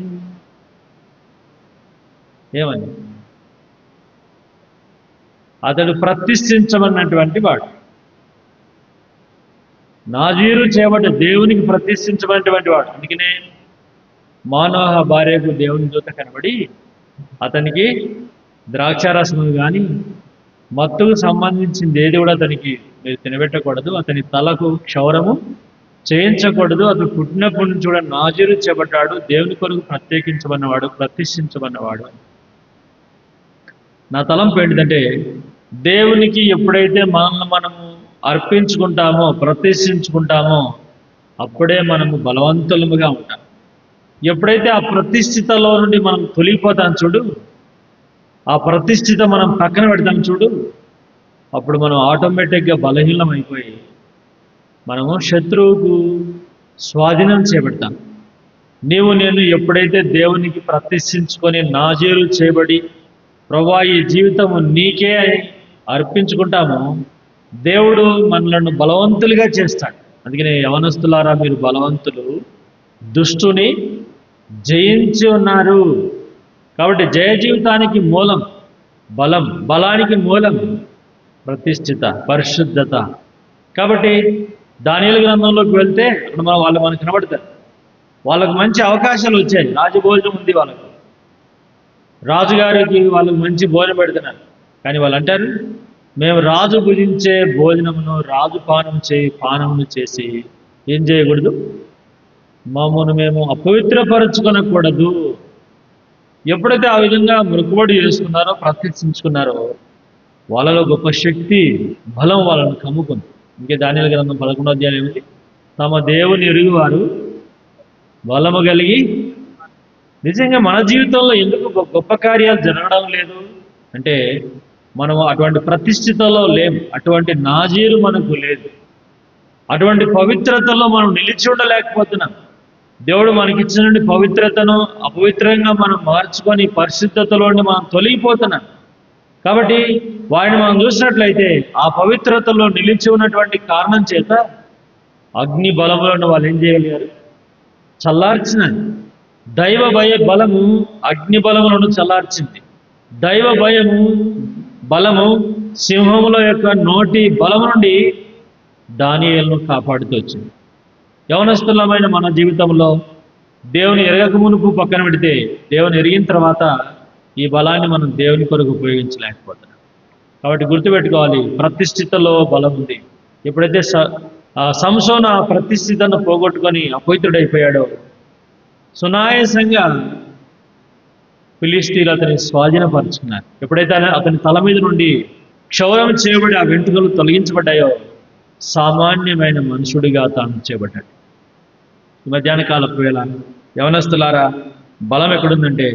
అతడు ప్రతిష్ఠించబడినటువంటి వాడు. నాజీరు చేయబడ్డ, దేవునికి ప్రతిష్ఠించబడినటువంటి వాడు. అందుకనే మానోహ భార్యకు దేవుని దూత కనబడి అతనికి ద్రాక్షారసము కానీ మత్తుకు సంబంధించింది ఏది కూడా అతనికి మీరు తినబెట్టకూడదు, అతని తలకు క్షౌరము చేయించకూడదు, అతను పుట్టినప్పటి నుంచి కూడా నాజీరు చేయబడ్డాడు, దేవుని కొరకు ప్రత్యేకించబడినవాడు, ప్రతిష్ఠించబడినవాడు. నా తలంపు ఏంటిదంటే, దేవునికి ఎప్పుడైతే మనము అర్పించుకుంటామో, ప్రతిష్ఠించుకుంటామో అప్పుడే మనము బలవంతులముగా ఉంటాం. ఎప్పుడైతే ఆ ప్రతిష్ఠితలో నుండి మనం తొలిగిపోతాం చూడు, ఆ ప్రతిష్ఠిత మనం పక్కన పెడతాం చూడు, అప్పుడు మనం ఆటోమేటిక్గా బలహీనం అయిపోయి మనము శత్రువుకు స్వాధీనం చేపడతాం. నేను ఎప్పుడైతే దేవునికి ప్రతిష్ఠించుకొని నాజీరు చేయబడి ప్రభువా ఈ జీవితము నీకే అర్పించుకుంటామో దేవుడు మనలను బలవంతులుగా చేస్తాడు. అందుకనే యవనస్తులారా, మీరు బలవంతులు, దుష్టుని జయించి ఉన్నారు. కాబట్టి జయ జీవితానికి మూలం బలం, బలానికి మూలం ప్రతిష్ఠిత, పరిశుద్ధత. కాబట్టి దానియేలు గ్రంథంలోకి వెళ్తే అక్కడ వాళ్ళు మనకు కనబడతారు. వాళ్ళకు మంచి అవకాశాలు వచ్చాయి, రాజభోజనం ఉంది వాళ్ళకు, రాజుగారికి వాళ్ళకు మంచి భోజనం పెడుతున్నారు. కానీ వాళ్ళు అంటారు, మేము రాజు భుజించే భోజనమును, రాజు పానమును చేసి ఏం చేయకూడదు, మమ్మల్ని మేము అపవిత్రపరచుకొనకూడదు. ఎప్పుడైతే ఆ విధంగా మొక్కుబడి చేసుకున్నారో, ప్రతిష్ఠించుకున్నారో, వాళ్ళలో గొప్ప శక్తి, బలం వాళ్ళను కమ్ముకుంది. ఇంకే దానియేలు గ్రంథం 11వ అధ్యాయం ఏమిటి? తమ దేవుని ఎరుగువారు బలము కలిగి. నిజంగా మన జీవితంలో ఎందుకు గొప్ప కార్యాలు జరగడం లేదు అంటే, మనము అటువంటి ప్రతిష్ఠితలో లేము, అటువంటి నాజీరు మనకు లేదు, అటువంటి పవిత్రతలో మనం నిలిచి ఉండలేకపోతున్నాం. దేవుడు మనకిచ్చిన పవిత్రతను అపవిత్రంగా మనం మార్చుకొని పరిశుద్ధతలోని మనం తొలగిపోతున్నాం. కాబట్టి వాడిని మనం చూసినట్లయితే ఆ పవిత్రతలో నిలిచి ఉన్నటువంటి కారణం చేత అగ్ని బలములను వాళ్ళు ఏం చేయగలిగారు? చల్లార్చినది. దైవ భయ బలము అగ్ని బలములను చల్లార్చింది. దైవ భయము బలము సింహముల యొక్క నోటి బలము నుండి దానియేలును కాపాడుతూ వచ్చింది. యవనస్తులమైన మన జీవితంలో దేవుని ఎరగక మునుపు పక్కన పెడితే, దేవుని ఎరిగిన తర్వాత ఈ బలాన్ని మనం దేవుని కొరకు ఉపయోగించలేకపోతున్నాం. కాబట్టి గుర్తుపెట్టుకోవాలి, ప్రతిష్ఠితలో బలం ఉంది. ఎప్పుడైతే ఆ సంసోను ఆ ప్రతిష్ఠితను పోగొట్టుకొని అపవిత్రుడైపోయాడో, సునాయాసంగా ఫిలిష్తీయులు అతని స్వాధీనపరుచుకున్నారు. ఎప్పుడైతే అతని తల మీద నుండి క్షౌరం చేయబడి ఆ వెంట్రుకలు తొలగించబడ్డాయో, సామాన్యమైన మనుషుడిగా తాను చేయబడ్డాడు. ఈ మధ్యాహ్న కాలపు వేళ యవనస్తులారా, బలం ఎక్కడుందంటే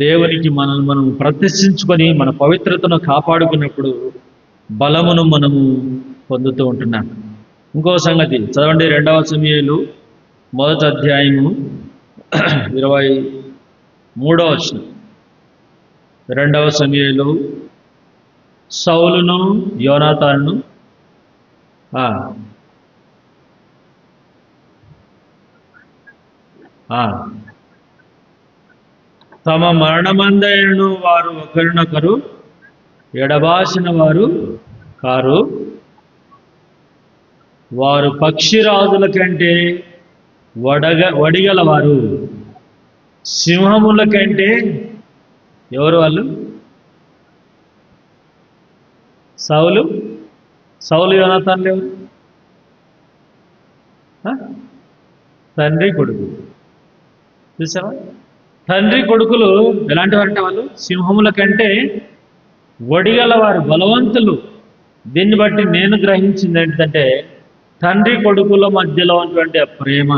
దేవునికి మనల్ని మనం ప్రతిష్ఠించుకొని మన పవిత్రతను కాపాడుకున్నప్పుడు బలమును మనము పొందుతూ ఉంటున్నాం. ఇంకో సంగతి చదవండి, 2వ సమూయేలు 1వ అధ్యాయము 23వ వచనం. 2వ సమూయేలు సౌలును యోనాతానును తమ మరణమందైనను వారు ఒకరినొకరు ఎడబాసిన వారు కారు. వారు పక్షిరాజుల కంటే వడిగలవారు, సింహముల కంటే. ఎవరు వాళ్ళు? సౌలు యోనాతానులు ఎవరు? తండ్రి కొడుకు. చూసావా? తండ్రి కొడుకులు ఎలాంటి వారంటే వాళ్ళు సింహముల కంటే వడిగలవారు, బలవంతులు. దీన్ని బట్టి నేను గ్రహించింది ఏంటంటే తండ్రి కొడుకుల మధ్యలో ఉన్నటువంటి ప్రేమ.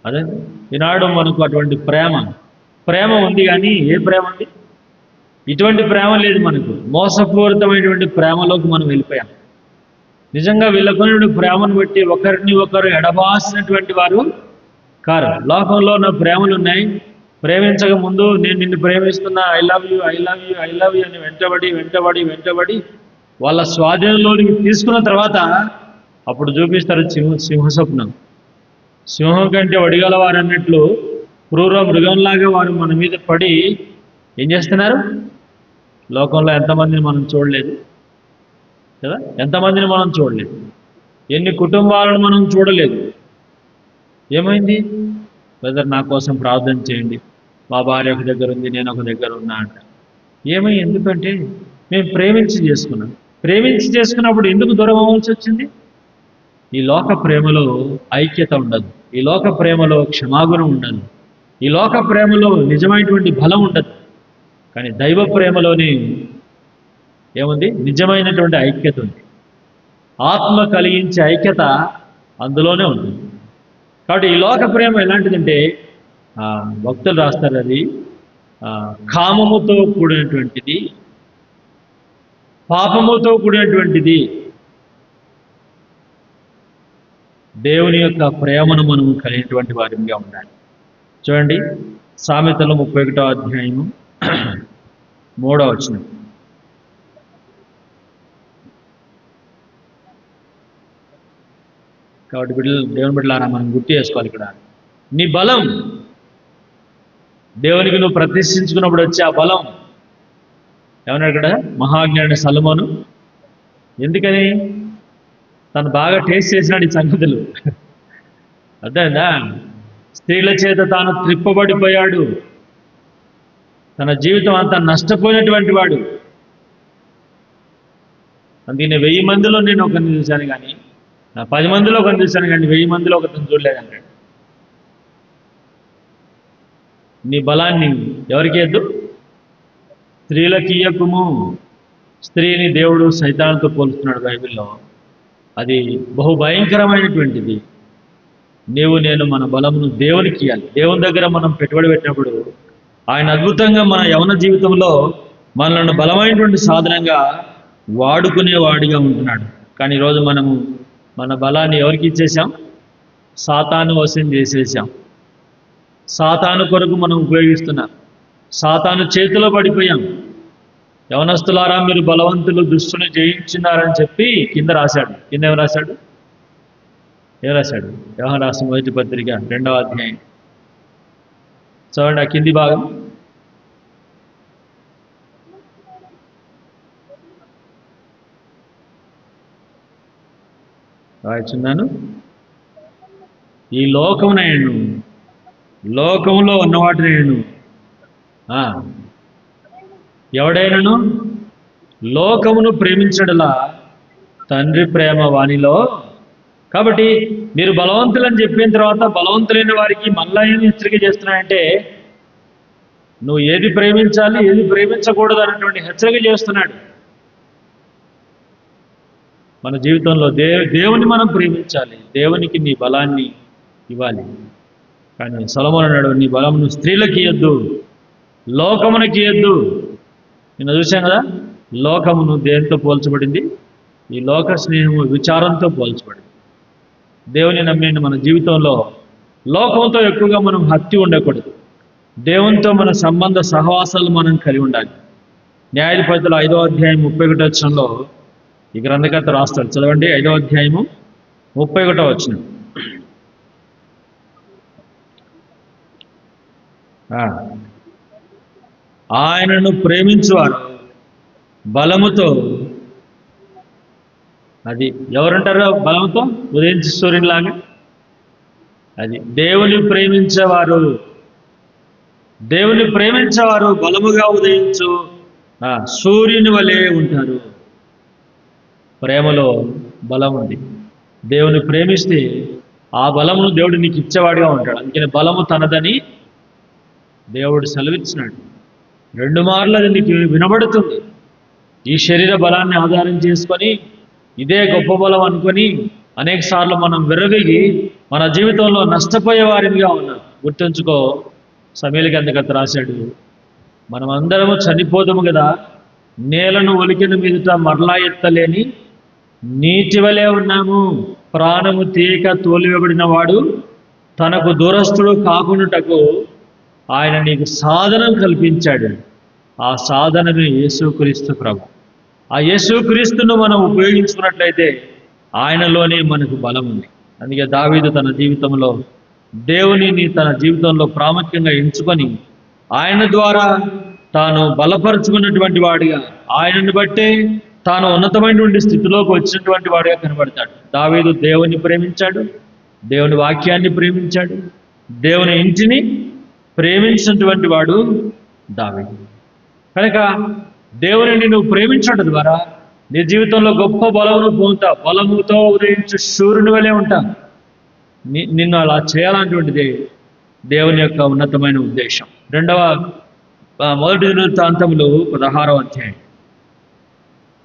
అదే ఈనాడు మనకు అటువంటి ప్రేమ ఉంది, కానీ ఏ ప్రేమ ఉంది? ఇటువంటి ప్రేమ లేదు మనకు. మోసపూరితమైనటువంటి ప్రేమలోకి మనం వెళ్ళిపోయాం. నిజంగా వీళ్ళకున్న ప్రేమను బట్టి ఒకరిని ఒకరు ఎడబాసినటువంటి వారు కారు. లోకంలో నా ప్రేమలు ఉన్నాయి. ప్రేమించక ముందు నేను నిన్ను ప్రేమిస్తున్నా, I love you I love you I love you అని వెంటబడి వాళ్ళ స్వాధీనంలోనికి తీసుకున్న తర్వాత అప్పుడు చూపిస్తారు సింహ స్వప్నం. సింహం కంటే వడిగలవారు అన్నట్లు క్రూర మృగంలాగా వారు మన మీద పడి ఏం చేస్తున్నారు? లోకంలో ఎంతమందిని మనం చూడలేదు కదా? ఎంతమందిని మనం చూడలేదు? ఎన్ని కుటుంబాలను మనం చూడలేదు? ఏమైంది? బ్రదర్ నా కోసం ప్రార్థన చేయండి, మా భార్య ఒక దగ్గర ఉంది, నేను ఒక దగ్గర ఉన్నా అంట. ఎందుకంటే మేము ప్రేమించి చేసుకున్నప్పుడు ఎందుకు దూరం అవ్వాల్సి వచ్చింది? ఈ లోక ప్రేమలో ఐక్యత ఉండదు, ఈ లోక ప్రేమలో క్షమాగుణం ఉండదు, ఈ లోక ప్రేమలో నిజమైనటువంటి బలం ఉండదు. కానీ దైవ ప్రేమలోని ఏముంది? నిజమైనటువంటి ఐక్యత ఉంది. ఆత్మ కలిగించే ఐక్యత అందులోనే ఉంటుంది. కాబట్టి ఈ లోక ప్రేమ ఎలాంటిదంటే భక్తులు రాస్తారు, అది కామముతో కూడినటువంటిది, పాపముతో కూడినటువంటిది. దేవుని యొక్క ప్రేమను మనము కలిగినటువంటి వారిగా ఉండాలి. చూడండి, సామెతలు 31వ అధ్యాయము 3వ వచనం. కాబట్టి దేవుని బిడ్డలారా, మనం గుర్తు చేసుకోవాలి ఇక్కడ నీ బలం. దేవునికి నువ్వు ప్రతిష్ఠించుకున్నప్పుడు వచ్చే ఆ బలం. ఏమన్నాడు ఇక్కడ మహాజ్ఞాని సొలొమోను? ఎందుకని? తను బాగా టేస్ట్ చేసినాడు ఈ సంగతులు. అర్థమైందా? స్త్రీల చేత తాను త్రిప్పబడిపోయాడు, తన జీవితం అంతా నష్టపోయినటువంటి వాడు. అందుకని 1000 మందిలో నేను ఒకరిని చూశాను, కానీ 10 మందిలో ఒకరిని చూశాను, కానీ 1000 మందిలో ఒకరిని చూడలేదంటాడు. నీ బలాన్ని ఎవరికి ఇయ్యద్దు? స్త్రీలకి ఇయ్యకుము. స్త్రీని దేవుడు సైతానుతో పోలుస్తున్నాడు బైబిల్లో. అది బహు భయంకరమైనటువంటిది. నేను మన బలమును దేవునికి ఇవ్వాలి. దేవుని దగ్గర మనం పెట్టుబడి పెట్టినప్పుడు ఆయన అద్భుతంగా మన యవన జీవితంలో మనల్ని బలమైనటువంటి సాధనంగా వాడుకునేవాడిగా ఉంటున్నాడు. కానీ ఈరోజు మనము మన బలాన్ని ఎవరికి ఇచ్చేసాం? సాతాను వశం చేసేసాం. సాతాను కొరకు మనం ఉపయోగిస్తున్నాం. సాతాను చేతిలో పడిపోయాం. యవనస్తులారా, మీరు బలవంతులు, దుష్టుని జయించినారని చెప్పి కింద రాశాడు. కింద ఏం రాశాడు? యోహాను రాసిన మొదటి పత్రిక 2వ అధ్యాయం చూడండి, ఆ కింది భాగం. రాయిచున్నాను. ఈ లోకమునైనను, లోకములో ఉన్నవాటినైనను ఎవడైనను లోకమును ప్రేమించడలా తండ్రి ప్రేమ వానిలో. కాబట్టి మీరు బలవంతులని చెప్పిన తర్వాత బలవంతులైన వారికి మళ్ళా ఏం హెచ్చరిక చేస్తున్నాయంటే, నువ్వు ఏది ప్రేమించాలి ఏది ప్రేమించకూడదు అనేటువంటి హెచ్చరిక చేస్తున్నాడు. మన జీవితంలో దేవుని మనం ప్రేమించాలి, దేవునికి నీ బలాన్ని ఇవ్వాలి. కానీ సొలొమోను అన్నాడు, నీ బలమును స్త్రీలకి ఇయ్యొద్దు, లోకమునకి ఇయ్యొద్దు. నిన్న చూసాం కదా, లోకమును దేనితో పోల్చబడింది? ఈ లోక స్నేహము విచారంతో పోల్చబడింది. దేవుని నమ్మిన మన జీవితంలో లోకంతో ఎక్కువగా మనం హత్తి ఉండకూడదు. దేవునితో మన సంబంధ సహవాసాలు మనం కలిగి ఉండాలి. న్యాయాధిపతుల 5వ అధ్యాయం 31వ వచనంలో ఈ గ్రంథకర్త రాస్తాడు, చదవండి. 5వ అధ్యాయము 31వ వచనం. ఆయనను ప్రేమించువారు బలముతో, అది ఎవరుంటారో బలముతో ఉదయించే సూర్యునిలాగా, అది దేవుని ప్రేమించేవారు బలముగా ఉదయించు సూర్యుని వలె ఉంటారు. ప్రేమలో బలం ఉంది. దేవుని ప్రేమిస్తే ఆ బలమును దేవుడు నీకు ఇచ్చేవాడిగా ఉంటాడు. అందుకని బలము తనదని దేవుడు సెలవిచ్చినాడు. 2 మార్లు అది నీకు వినబడుతుంది. ఈ శరీర బలాన్ని ఆధారం చేసుకొని ఇదే గొప్ప బలం అనుకొని అనేక సార్లు మనం విర్రవీగి మన జీవితంలో నష్టపోయే వారిగా ఉన్నాం. గుర్తుంచుకో, సమూయేలు గ్రంథకర్త రాశాడు, మనం అందరము చనిపోదాము కదా, నేలను ఒలికిన మీదట మరలా ఎత్తలేని నీటి వలె ఉన్నాము. ప్రాణము తీయక తోలివేయబడిన వాడు తనకు దూరస్తుడు కాకుండాటకు ఆయన నీకు సాధనం కల్పించాడు. ఆ సాధనమే యేసుక్రీస్తు ప్రభు. ఆ యేసుక్రీస్తును మనం ఉపయోగించుకున్నట్లయితే ఆయనలోనే మనకు బలం ఉంది. అందుకే దావీదు తన జీవితంలో దేవునిని తన జీవితంలో ప్రాముఖ్యంగా ఎంచుకొని ఆయన ద్వారా తాను బలపరుచుకున్నటువంటి వాడిగా, ఆయనను బట్టే తాను ఉన్నతమైనటువంటి స్థితిలోకి వచ్చినటువంటి వాడిగా కనబడతాడు. దావీదు దేవుని ప్రేమించాడు, దేవుని వాక్యాన్ని ప్రేమించాడు, దేవుని ఇంటిని ప్రేమించినటువంటి వాడు దావీదు. కనుక దేవుని నువ్వు ప్రేమించడం ద్వారా నీ జీవితంలో గొప్ప బలమును పొందుతావు. బలముతో ఉదయించు సూర్యుని వలె ఉంటావు. నిన్ను అలా చేయాలన్నటువంటిది దేవుని యొక్క ఉన్నతమైన ఉద్దేశం. మొదటి దినవృత్తాంతములు 16వ అధ్యాయం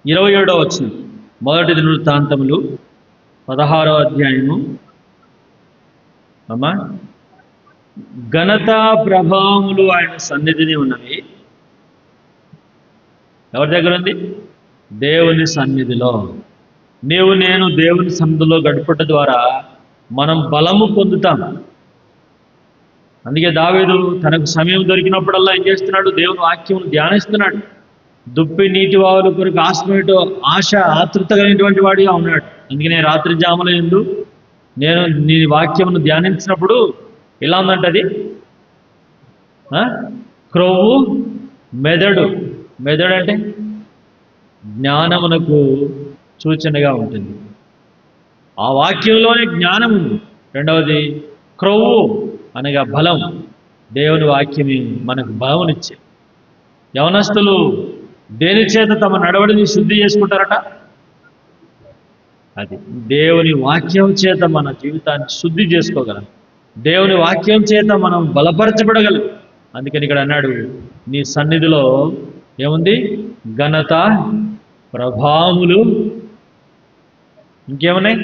27వ వచనం. మొదటి దినవృత్తాంతములు 16వ అధ్యాయము. అమ్మా, ఘనత ప్రభావములు ఆయన సన్నిధిని ఉన్నవి. ఎవరి దగ్గర ఉంది? దేవుని సన్నిధిలో. నేను దేవుని సన్నిధిలో గడుపుట ద్వారా మనం బలము పొందుతాం. అందుకే దావీదు తనకు సమయం దొరికినప్పుడల్లా ఏం చేస్తున్నాడు? దేవుని వాక్యమును ధ్యానిస్తున్నాడు. దుప్పి నీటి వాగుల కొరకు ఆతృత కలిగినటువంటి వాడిగా ఉన్నాడు. అందుకనే రాత్రి జాముల యందు నేను నీ వాక్యమును ధ్యానించినప్పుడు ఎలా ఉందంటది, క్రొవ్వు మెదడు అంటే జ్ఞానమునకు సూచనగా ఉంటుంది. ఆ వాక్యంలోనే జ్ఞానం ఉంది. రెండవది క్రొవ్వు అనగా బలం. దేవుని వాక్యమే మనకు బలమునిచ్చే. యవనస్తులు దేని చేత తమ నడవడిని శుద్ధి చేసుకుంటారట? అది దేవుని వాక్యం చేత మన జీవితాన్ని శుద్ధి చేసుకోగలం. దేవుని వాక్యం చేత మనం బలపరచబడగలం. అందుకని ఇక్కడ అన్నాడు, నీ సన్నిధిలో ఏముంది? ఘనత ప్రభావములు, ఇంకేమున్నాయి?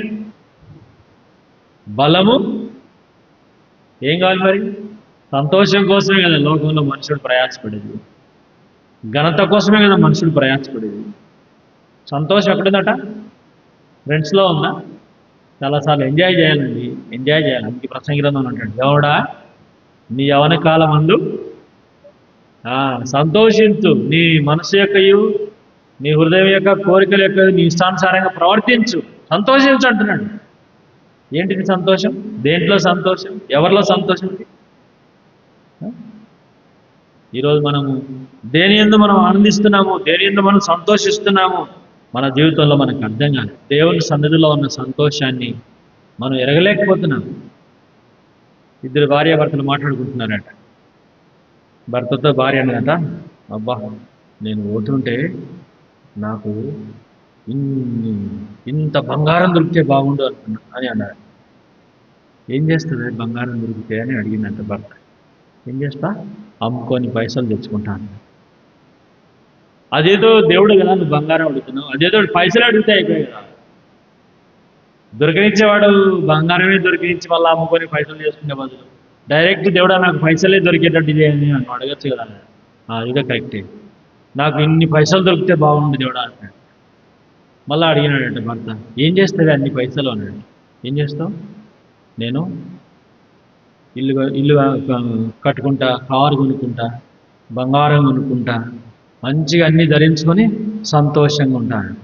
బలము. ఏం కావాలి మరి? సంతోషం కోసమే కదా లోకంలో మనుషుడు ప్రయాసపడేది. ఘనత కోసమే కదా మనుషుడు ప్రయాసపడేది. సంతోషం ఎక్కడుందట? ఫ్రెండ్స్లో ఉందా? చాలాసార్లు ఎంజాయ్ చేయాలండి, ఎంజాయ్ చేయాలి. అందుకే ప్రసంగి గ్రంథం అంటాడు, దేవుడా నీ యవన కాలం అందు సంతోషించు, నీ మనసు యొక్కయు నీ హృదయం యొక్క కోరికల యొక్క నీ ఇష్టానుసారంగా ప్రవర్తించు, సంతోషించు అంటున్నాడు. ఏంటిది సంతోషం? దేంట్లో సంతోషం? ఎవరిలో సంతోషం ఉంది? ఈరోజు మనము దేని యందు మనం ఆనందిస్తున్నాము, దేని యందు మనం సంతోషిస్తున్నాము, మన జీవితంలో మనకు అర్థం కాదు. దేవుని సన్నిధిలో ఉన్న సంతోషాన్ని మనం ఎరగలేకపోతున్నాం. 2 భార్యాభర్తలు మాట్లాడుకుంటున్నారట. భర్తతో భార్య అన్నదట, అబ్బా నేను పోతుంటే నాకు ఇంత బంగారం దొరికితే బాగుండు అని అన్నారు. ఏం చేస్తుంది బంగారం దొరికితే అని అడిగిందంట భర్త. ఏం చేస్తా? అమ్ముకొని పైసలు తెచ్చుకుంటాను. అదేదో దేవుడు కదా నువ్వు బంగారం అడుగుతున్నావు, అదేదో పైసలు అడిగితే అయిపోయాయి కదా. దొరికినిచ్చేవాడు బంగారమే దొరికినిచ్చి మళ్ళీ అమ్ముకొని పైసలు చేసుకునే బదులు డైరెక్ట్ దేవుడా నాకు పైసలే దొరికేటట్టు ఇది అని నన్ను అడగచ్చు కదా. ఇదే కరెక్టే, నాకు ఇన్ని పైసలు దొరికితే బాగుంది దేవుడా అన్నాడు. మళ్ళీ అడిగినాడంటే భర్త, ఏం చేస్తుంది అన్ని పైసలు అన్నాడు. ఏం చేస్తావు? నేను ఇల్లు కట్టుకుంటా, కారు కొనుక్కుంటా, బంగారం కొనుక్కుంటా, మంచిగా అన్నీ ధరించుకొని సంతోషంగా ఉంటాను.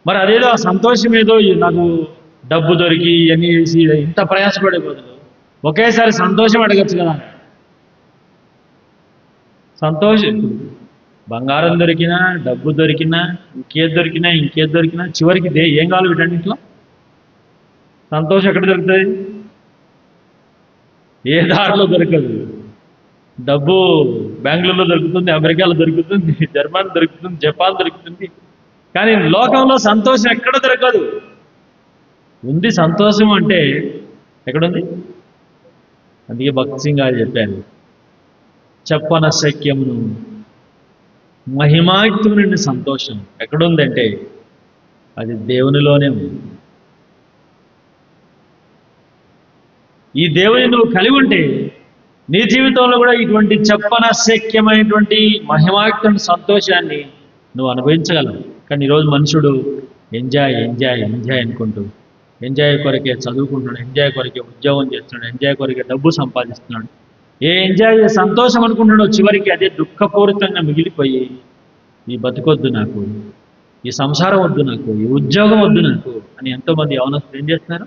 మరి అదేదో ఆ సంతోషం ఏదో నాకు డబ్బు దొరికి ఇవన్నీ చేసి ఇంత ప్రయాసపడే బదులు ఒకేసారి సంతోషం అడగచ్చు కదా. సంతోషం, బంగారం దొరికినా, డబ్బు దొరికినా, ఇంకేది దొరికినా చివరికి ఏం కావాలి వీటన్నింటిలో? సంతోషం ఎక్కడ దొరుకుతుంది? ఏ దారిలో దొరకదు. డబ్బు బెంగళూరులో దొరుకుతుంది, అమెరికాలో దొరుకుతుంది, జర్మనీ దొరుకుతుంది, జపాన్ దొరుకుతుంది, కానీ లోకంలో సంతోషం ఎక్కడ దొరకదు. ఉంది సంతోషం అంటే ఎక్కడుంది? అందుకే భక్త్ సింగ్ గారు చెప్పారు, చెప్పన శక్యమును మహిమాయుక్తమైన సంతోషం ఎక్కడుందంటే అది దేవునిలోనే ఉంది. ఈ దేవుని నువ్వు కలిగి ఉంటే నీ జీవితంలో కూడా ఇటువంటి చెప్పనశక్యమైనటువంటి మహిమాయుక్తమైన సంతోషాన్ని నువ్వు అనుభవించగలవు. కానీ ఈరోజు మనుషుడు ఎంజాయ్ అనుకుంటూ ఎంజాయ్ కొరకే చదువుకుంటున్నాడు, ఎంజాయ్ కొరకే ఉద్యోగం చేస్తున్నాడు, ఎంజాయ్ కొరకే డబ్బు సంపాదిస్తున్నాడు. సంతోషం అనుకుంటున్నాడో చివరికి అదే దుఃఖపూరితంగా మిగిలిపోయి ఈ బతుకొద్దు నాకు, ఈ సంసారం వద్దు నాకు, ఈ ఉద్యోగం వద్దు నాకు అని ఎంతోమంది యవనస్తులు ఏం చేస్తున్నారు?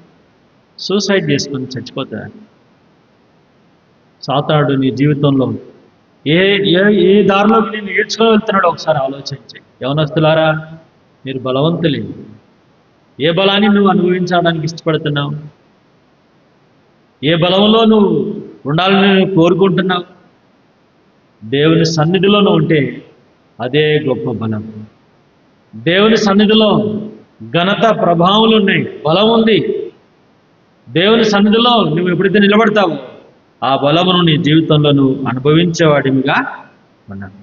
సూసైడ్ చేసుకొని చచ్చిపోతారు. సాతాడు నీ జీవితంలో ఏ ఏ దారిలోకి నేను ఏడ్చుకొని వెళ్తున్నాడో ఒకసారి ఆలోచించి. యవనస్తులారా, మీరు బలవంతులే. ఏ బలాన్ని నువ్వు అనుభవించడానికి ఇష్టపడుతున్నావు? ఏ బలంలో నువ్వు ఉండాలని కోరుకుంటున్నావు? దేవుని సన్నిధిలో నువ్వు ఉంటే అదే గొప్ప బలం. దేవుని సన్నిధిలో ఘనత, ప్రభావాలు ఉన్నాయి, బలం ఉంది. దేవుని సన్నిధిలో నువ్వు ఎప్పుడైతే నిలబడతావో ఆ బలమును నీ జీవితంలో నువ్వు అనుభవించేవాడివిగా ఉన్నావు.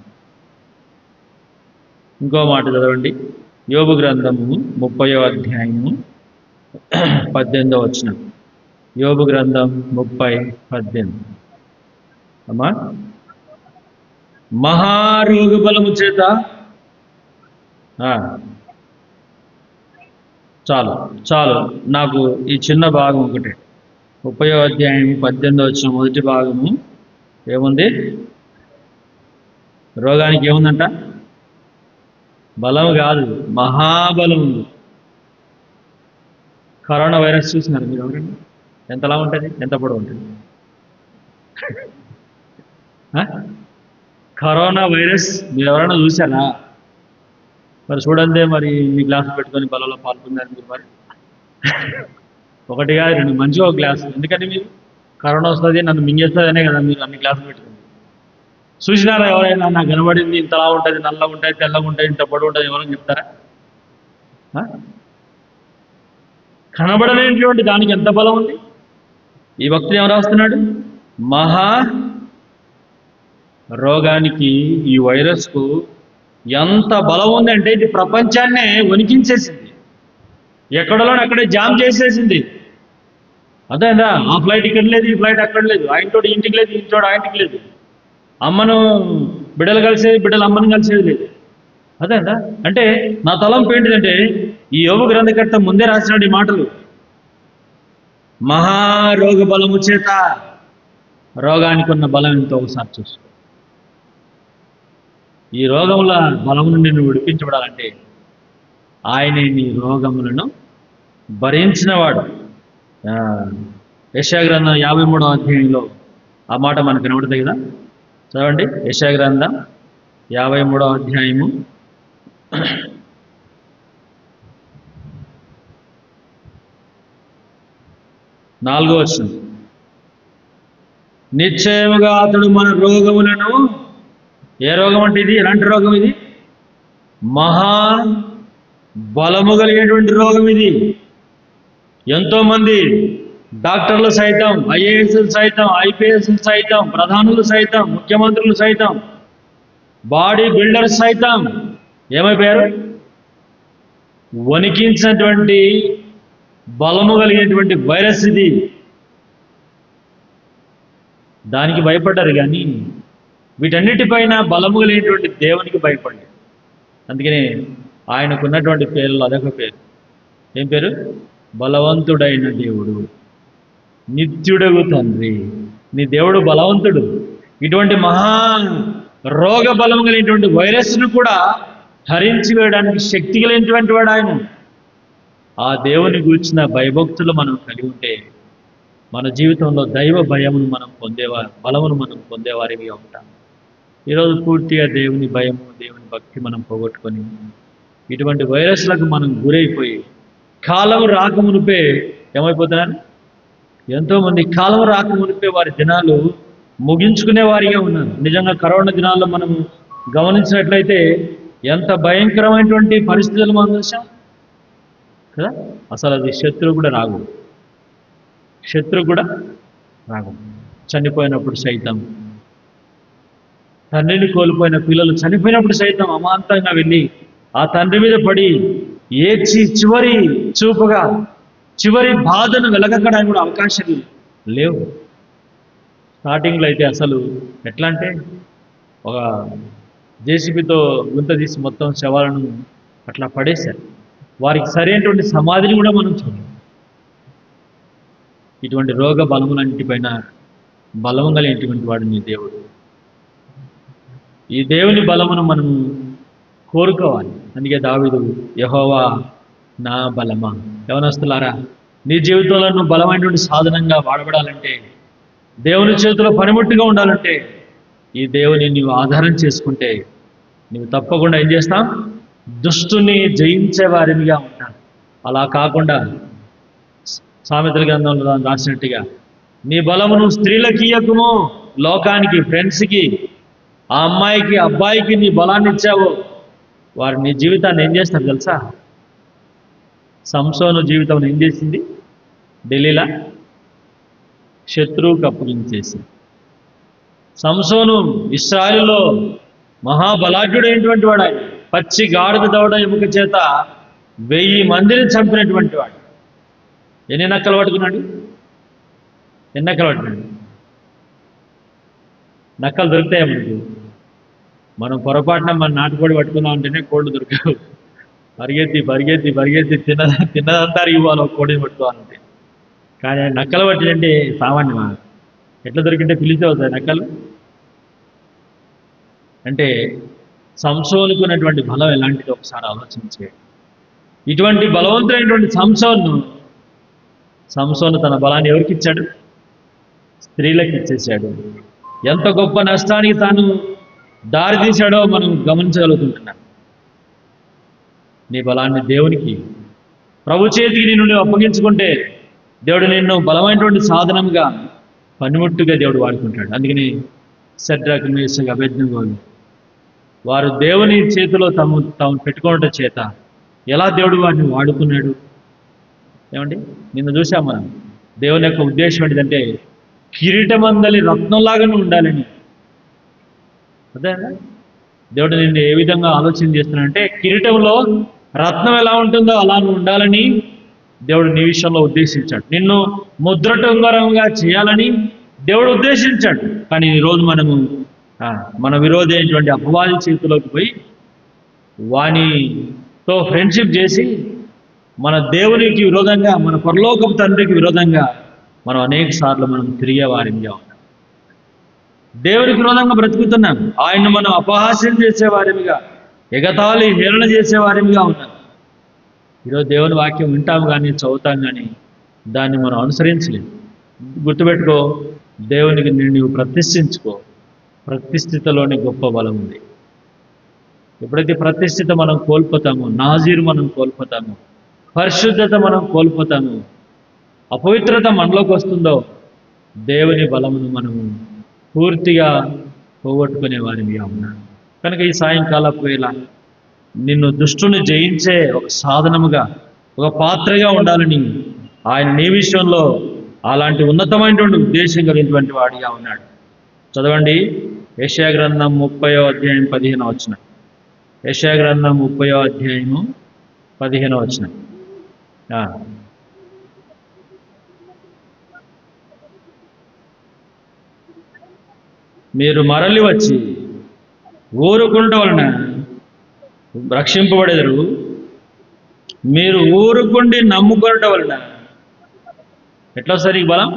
ఇంకో మాట చదవండి, యోబు గ్రంథము 30వ అధ్యాయము 18వ వచనం. యోబు గ్రంథం 30:18. అమ్మా, మహారోగ బలము చేత చాలు నాకు ఈ చిన్న భాగం ఒకటే. 30వ అధ్యాయం 18వ వచనం మొదటి భాగము ఏముంది? రోగానికి ఏముందంట? బలం కాదు, మహాబలం ఉంది. కరోనా వైరస్ చూసినారు మీరు ఎవరండి? ఎంతలా ఉంటుంది? ఎంత పొడవు ఉంటుంది? కరోనా వైరస్ మీరు ఎవరైనా చూసారా? మరి చూడండి, మరి మీ గ్లాసులు పెట్టుకొని బలంలో పాల్గొన్నారు మీరు. మరి ఒకటి కాదు, రెండు, మంచిగా ఒక గ్లాసు. ఎందుకంటే మీరు కరోనా వస్తుంది నన్ను మింగేస్తుంది అనే కదా మీరు అన్ని గ్లాసులు పెట్టుకుంది. చూసినారా ఎవరైనా? నాకు కనబడింది ఇంతలా ఉంటుంది, నల్లగా ఉంటుంది, తెల్లగా ఉంటుంది, ఇంత పొడవు ఉంటుంది, ఎవరైనా చెప్తారా? కనబడలేనటువంటి దానికి ఎంత బలం ఉంది? ఈ భక్తుడు ఏం రాస్తున్నాడు? మహా రోగానికి, ఈ వైరస్కు ఎంత బలం ఉందంటే ఇది ప్రపంచాన్నే వణికించేసింది, ఎక్కడలో అక్కడే జామ్ చేసేసింది. అదేనా? ఆ ఫ్లైట్ ఇక్కడ లేదు, ఈ ఫ్లైట్ అక్కడ లేదు, ఆయనతోటి ఇంటికి లేదు, ఇంటితోటి ఆయనకి లేదు, అమ్మను బిడ్డలు కలిసేది, బిడ్డలు అమ్మను కలిసేది లేదు. అదేనా? అంటే నా తలంపు ఏంటిదంటే ఈ యోబు గ్రంథకర్త ముందే రాసినాడు ఈ మాటలు. మహారోగ బలము చేత, రోగానికి ఉన్న బలం ఎంతో ఒకసారి చూసుకో. ఈ రోగముల బలము నుండి నువ్వు విడిపించబడాలంటే ఆయనే నీ రోగములను భరించినవాడు. యెషయా గ్రంథం 53వ అధ్యాయంలో ఆ మాట మనకు కనబడుతుంది కదా. చదవండి, యెషయా గ్రంథం 53వ అధ్యాయము 4వ వచనం. నిశ్చయముగా అతడు మన రోగములను, ఏ రోగం అంటే ఇది? ఎలాంటి రోగం ఇది? మహా బలము కలిగినటువంటి రోగం ఇది. ఎంతోమంది డాక్టర్లు సైతం, ఐఏఎస్లు సైతం, ఐపీఎస్లు సైతం, ప్రధానులు సైతం, ముఖ్యమంత్రులు సైతం, బాడీ బిల్డర్స్ సైతం ఏమైపోయారు? వణికించినటువంటి బలము కలిగినటువంటి వైరస్ ఇది. దానికి భయపడ్డారు కానీ వీటన్నిటిపైన బలము కలిగినటువంటి దేవునికి భయపడ్డారు. అందుకనే ఆయనకున్నటువంటి పేర్లు అదొక పేరు. ఏం పేరు? బలవంతుడైన దేవుడు, నిత్యుడగు తండ్రి. నీ దేవుడు బలవంతుడు. ఇటువంటి మహా రోగ బలం కలిగినటువంటి వైరస్ను కూడా హరించి వేయడానికి శక్తి కలిగినటువంటి వాడు ఆయన. ఆ దేవుని గూర్చిన భయభక్తులు మనం కలిగి ఉంటే మన జీవితంలో దైవ భయమును మనం బలమును మనం పొందేవారిగా ఉంటాం. ఈరోజు పూర్తిగా దేవుని భయము, దేవుని భక్తి మనం పోగొట్టుకొని ఇటువంటి వైరస్లకు మనం గురైపోయి కాలం రాకమునిపే ఏమైపోతున్నారు? ఎంతోమంది కాలం రాకమునిపే వారి దినాలు ముగించుకునే వారిగా ఉన్నారు. నిజంగా కరోనా దినాల్లో మనం గమనించినట్లయితే ఎంత భయంకరమైనటువంటి పరిస్థితులు మనం చూసాం కదా. అసలు అది శత్రువు కూడా రాగు, చనిపోయినప్పుడు సైతం, తండ్రిని కోల్పోయిన పిల్లలు చనిపోయినప్పుడు సైతం అమాంతంగా వెళ్ళి ఆ తండ్రి మీద పడి ఏడ్చి చివరి చూపుగా చివరి బాధను వెలగక్కడానికి కూడా అవకాశాలు లేవు. స్టార్టింగ్లో అయితే అసలు ఎట్లా అంటే ఒక జేసీబీతో గుంత తీసి మొత్తం శవాలను అట్లా పడేశారు. వారికి సరైనటువంటి సమాధిని కూడా మనం చూడాలి. ఇటువంటి రోగ బలములన్నిటిపైన బలము కలిగినటువంటి వాడు నీ దేవుడు. ఈ దేవుని బలమును మనము కోరుకోవాలి. అందుకే దావీదు, యెహోవా నా బలమా. యవనస్తులారా, నీ జీవితంలో నువ్వు బలమైనటువంటి సాధనంగా వాడబడాలంటే, దేవుని చేతిలో పనిముట్టుగా ఉండాలంటే, ఈ దేవుని నీవు ఆధారం చేసుకుంటే నువ్వు తప్పకుండా ఏం చేస్తాం? దుష్టుని జయించే వారిగా ఉంటాం. అలా కాకుండా సామెతల గ్రంథంలో రాసినట్టుగా నీ బలమును స్త్రీలకి ఇయ్యకుము, లోకానికి, ఫ్రెండ్స్కి, ఆ అమ్మాయికి, అబ్బాయికి నీ బలాన్ని ఇచ్చావు, వారు నీ జీవితాన్ని ఏం చేస్తారు తెలుసా? సంసోను జీవితం ఏం చేసింది? ఢిల్లీలో శత్రువుకు అప్పగించేసింది. సంసోను ఇశ్రాయేలులో మహాబలాఢ్యుడైనటువంటి వాడు. ఆయన పచ్చి గాడిద దవడ ఎముక చేత 1000 మందిని చంపినటువంటి వాడు. ఎన్ని నక్కలు పట్టుకున్నాడు? నక్కలు దొరుకుతాయి మనకి. మనం పొరపాటున మన నాటుకోడి పట్టుకుందాం అంటేనే కోళ్ళు దొరకవు. పరిగెత్తి తిన్నదంతా ఇవ్వాలి ఒక కోడిని పట్టుకోవాలంటే. కానీ నక్కలు పట్టినంటే సామాన్యమా? ఎట్లా దొరికింటే పిలిచి అవుతాయి నక్కలు. అంటే సంసోనుకున్నటువంటి బలం ఎలాంటిది ఒకసారి ఆలోచించే. ఇటువంటి బలవంతుడైనటువంటి సంసోను తన బలాన్ని ఎవరికి ఇచ్చాడు? స్త్రీలకు ఇచ్చేసాడు. ఎంత గొప్ప నష్టానికి తాను దారి తీశాడో మనం గమనించగలుగుతుంటున్నాం. నీ బలాన్ని దేవునికి, ప్రభు చేతికి నిన్ను అప్పగించుకుంటే దేవుడు నిన్ను బలమైనటువంటి సాధనంగా, పనిముట్టుగా దేవుడు వాడుకుంటాడు. అందుకని షద్రకు, మేషకు, అబేద్నెగోలు వారు దేవుని చేతిలో తాము పెట్టుకోవడం చేత ఎలా దేవుడు వారిని వాడుకున్నాడు. ఏమండి, నిన్ను చూసాం మనం. దేవుని యొక్క ఉద్దేశం ఏంటిదంటే కిరీటమందలి రత్నంలాగానే ఉండాలని. అదే దేవుడు నిన్ను ఏ విధంగా ఆలోచన చేస్తున్నాడంటే, కిరీటంలో రత్నం ఎలా ఉంటుందో అలా నువ్వు ఉండాలని దేవుడు నీ విషయంలో ఉద్దేశించాడు. నిన్ను ముద్రటంగరంగా చేయాలని దేవుడు ఉద్దేశించాడు. కానీ ఈరోజు మన విరోధి అయినటువంటి అపవాది చేతిలోకి పోయి వానితో ఫ్రెండ్షిప్ చేసి మన దేవునికి విరోధంగా, మన పరలోకపు తండ్రికి విరోధంగా మనం అనేక సార్లు మనం తిరిగే వారిగా ఉన్నాం. దేవునికి విరోధంగా బ్రతుకుతున్నాం. ఆయన్ని మనం అపహాస్యం చేసేవారిగా, ఎగతాళి హేళన చేసేవారిగా ఉన్నాం. ఈరోజు దేవుని వాక్యం వింటాం కానీ, చదువుతాం కానీ దాన్ని మనం అనుసరించలేము. గుర్తుపెట్టుకో, దేవునికి నీవు ప్రతిష్ఠించుకో. ప్రతిష్ఠితలోని గొప్ప బలం ఉంది. ఎప్పుడైతే ప్రతిష్ఠిత మనం కోల్పోతామో, నాజీరు మనం కోల్పోతామో, పరిశుద్ధత మనం కోల్పోతామో, అపవిత్రత మనలోకి వస్తుందో, దేవుని బలమును మనము పూర్తిగా పోగొట్టుకునే వారిగా ఉన్నాం. కనుక ఈ సాయంకాలపు వేళ నిన్ను దుష్టుని జయించే ఒక సాధనముగా, ఒక పాత్రగా ఉండాలని ఆయన నీ విషయంలో అలాంటి ఉన్నతమైనటువంటి ఉద్దేశం కలిగినటువంటి వాడిగా ఉన్నాడు. చదవండి యెషయా గ్రంథం 30వ అధ్యాయం 15వ వచనం. యెషయా గ్రంథం 30వ అధ్యాయము 15వ వచనం. మీరు మరలి వచ్చి ఊరుకుంట వలన రక్షింపబడెదరు, మీరు ఊరుకుండి నమ్ముకొనట వలన. ఎట్లా వస్తుంది నీకు బలం?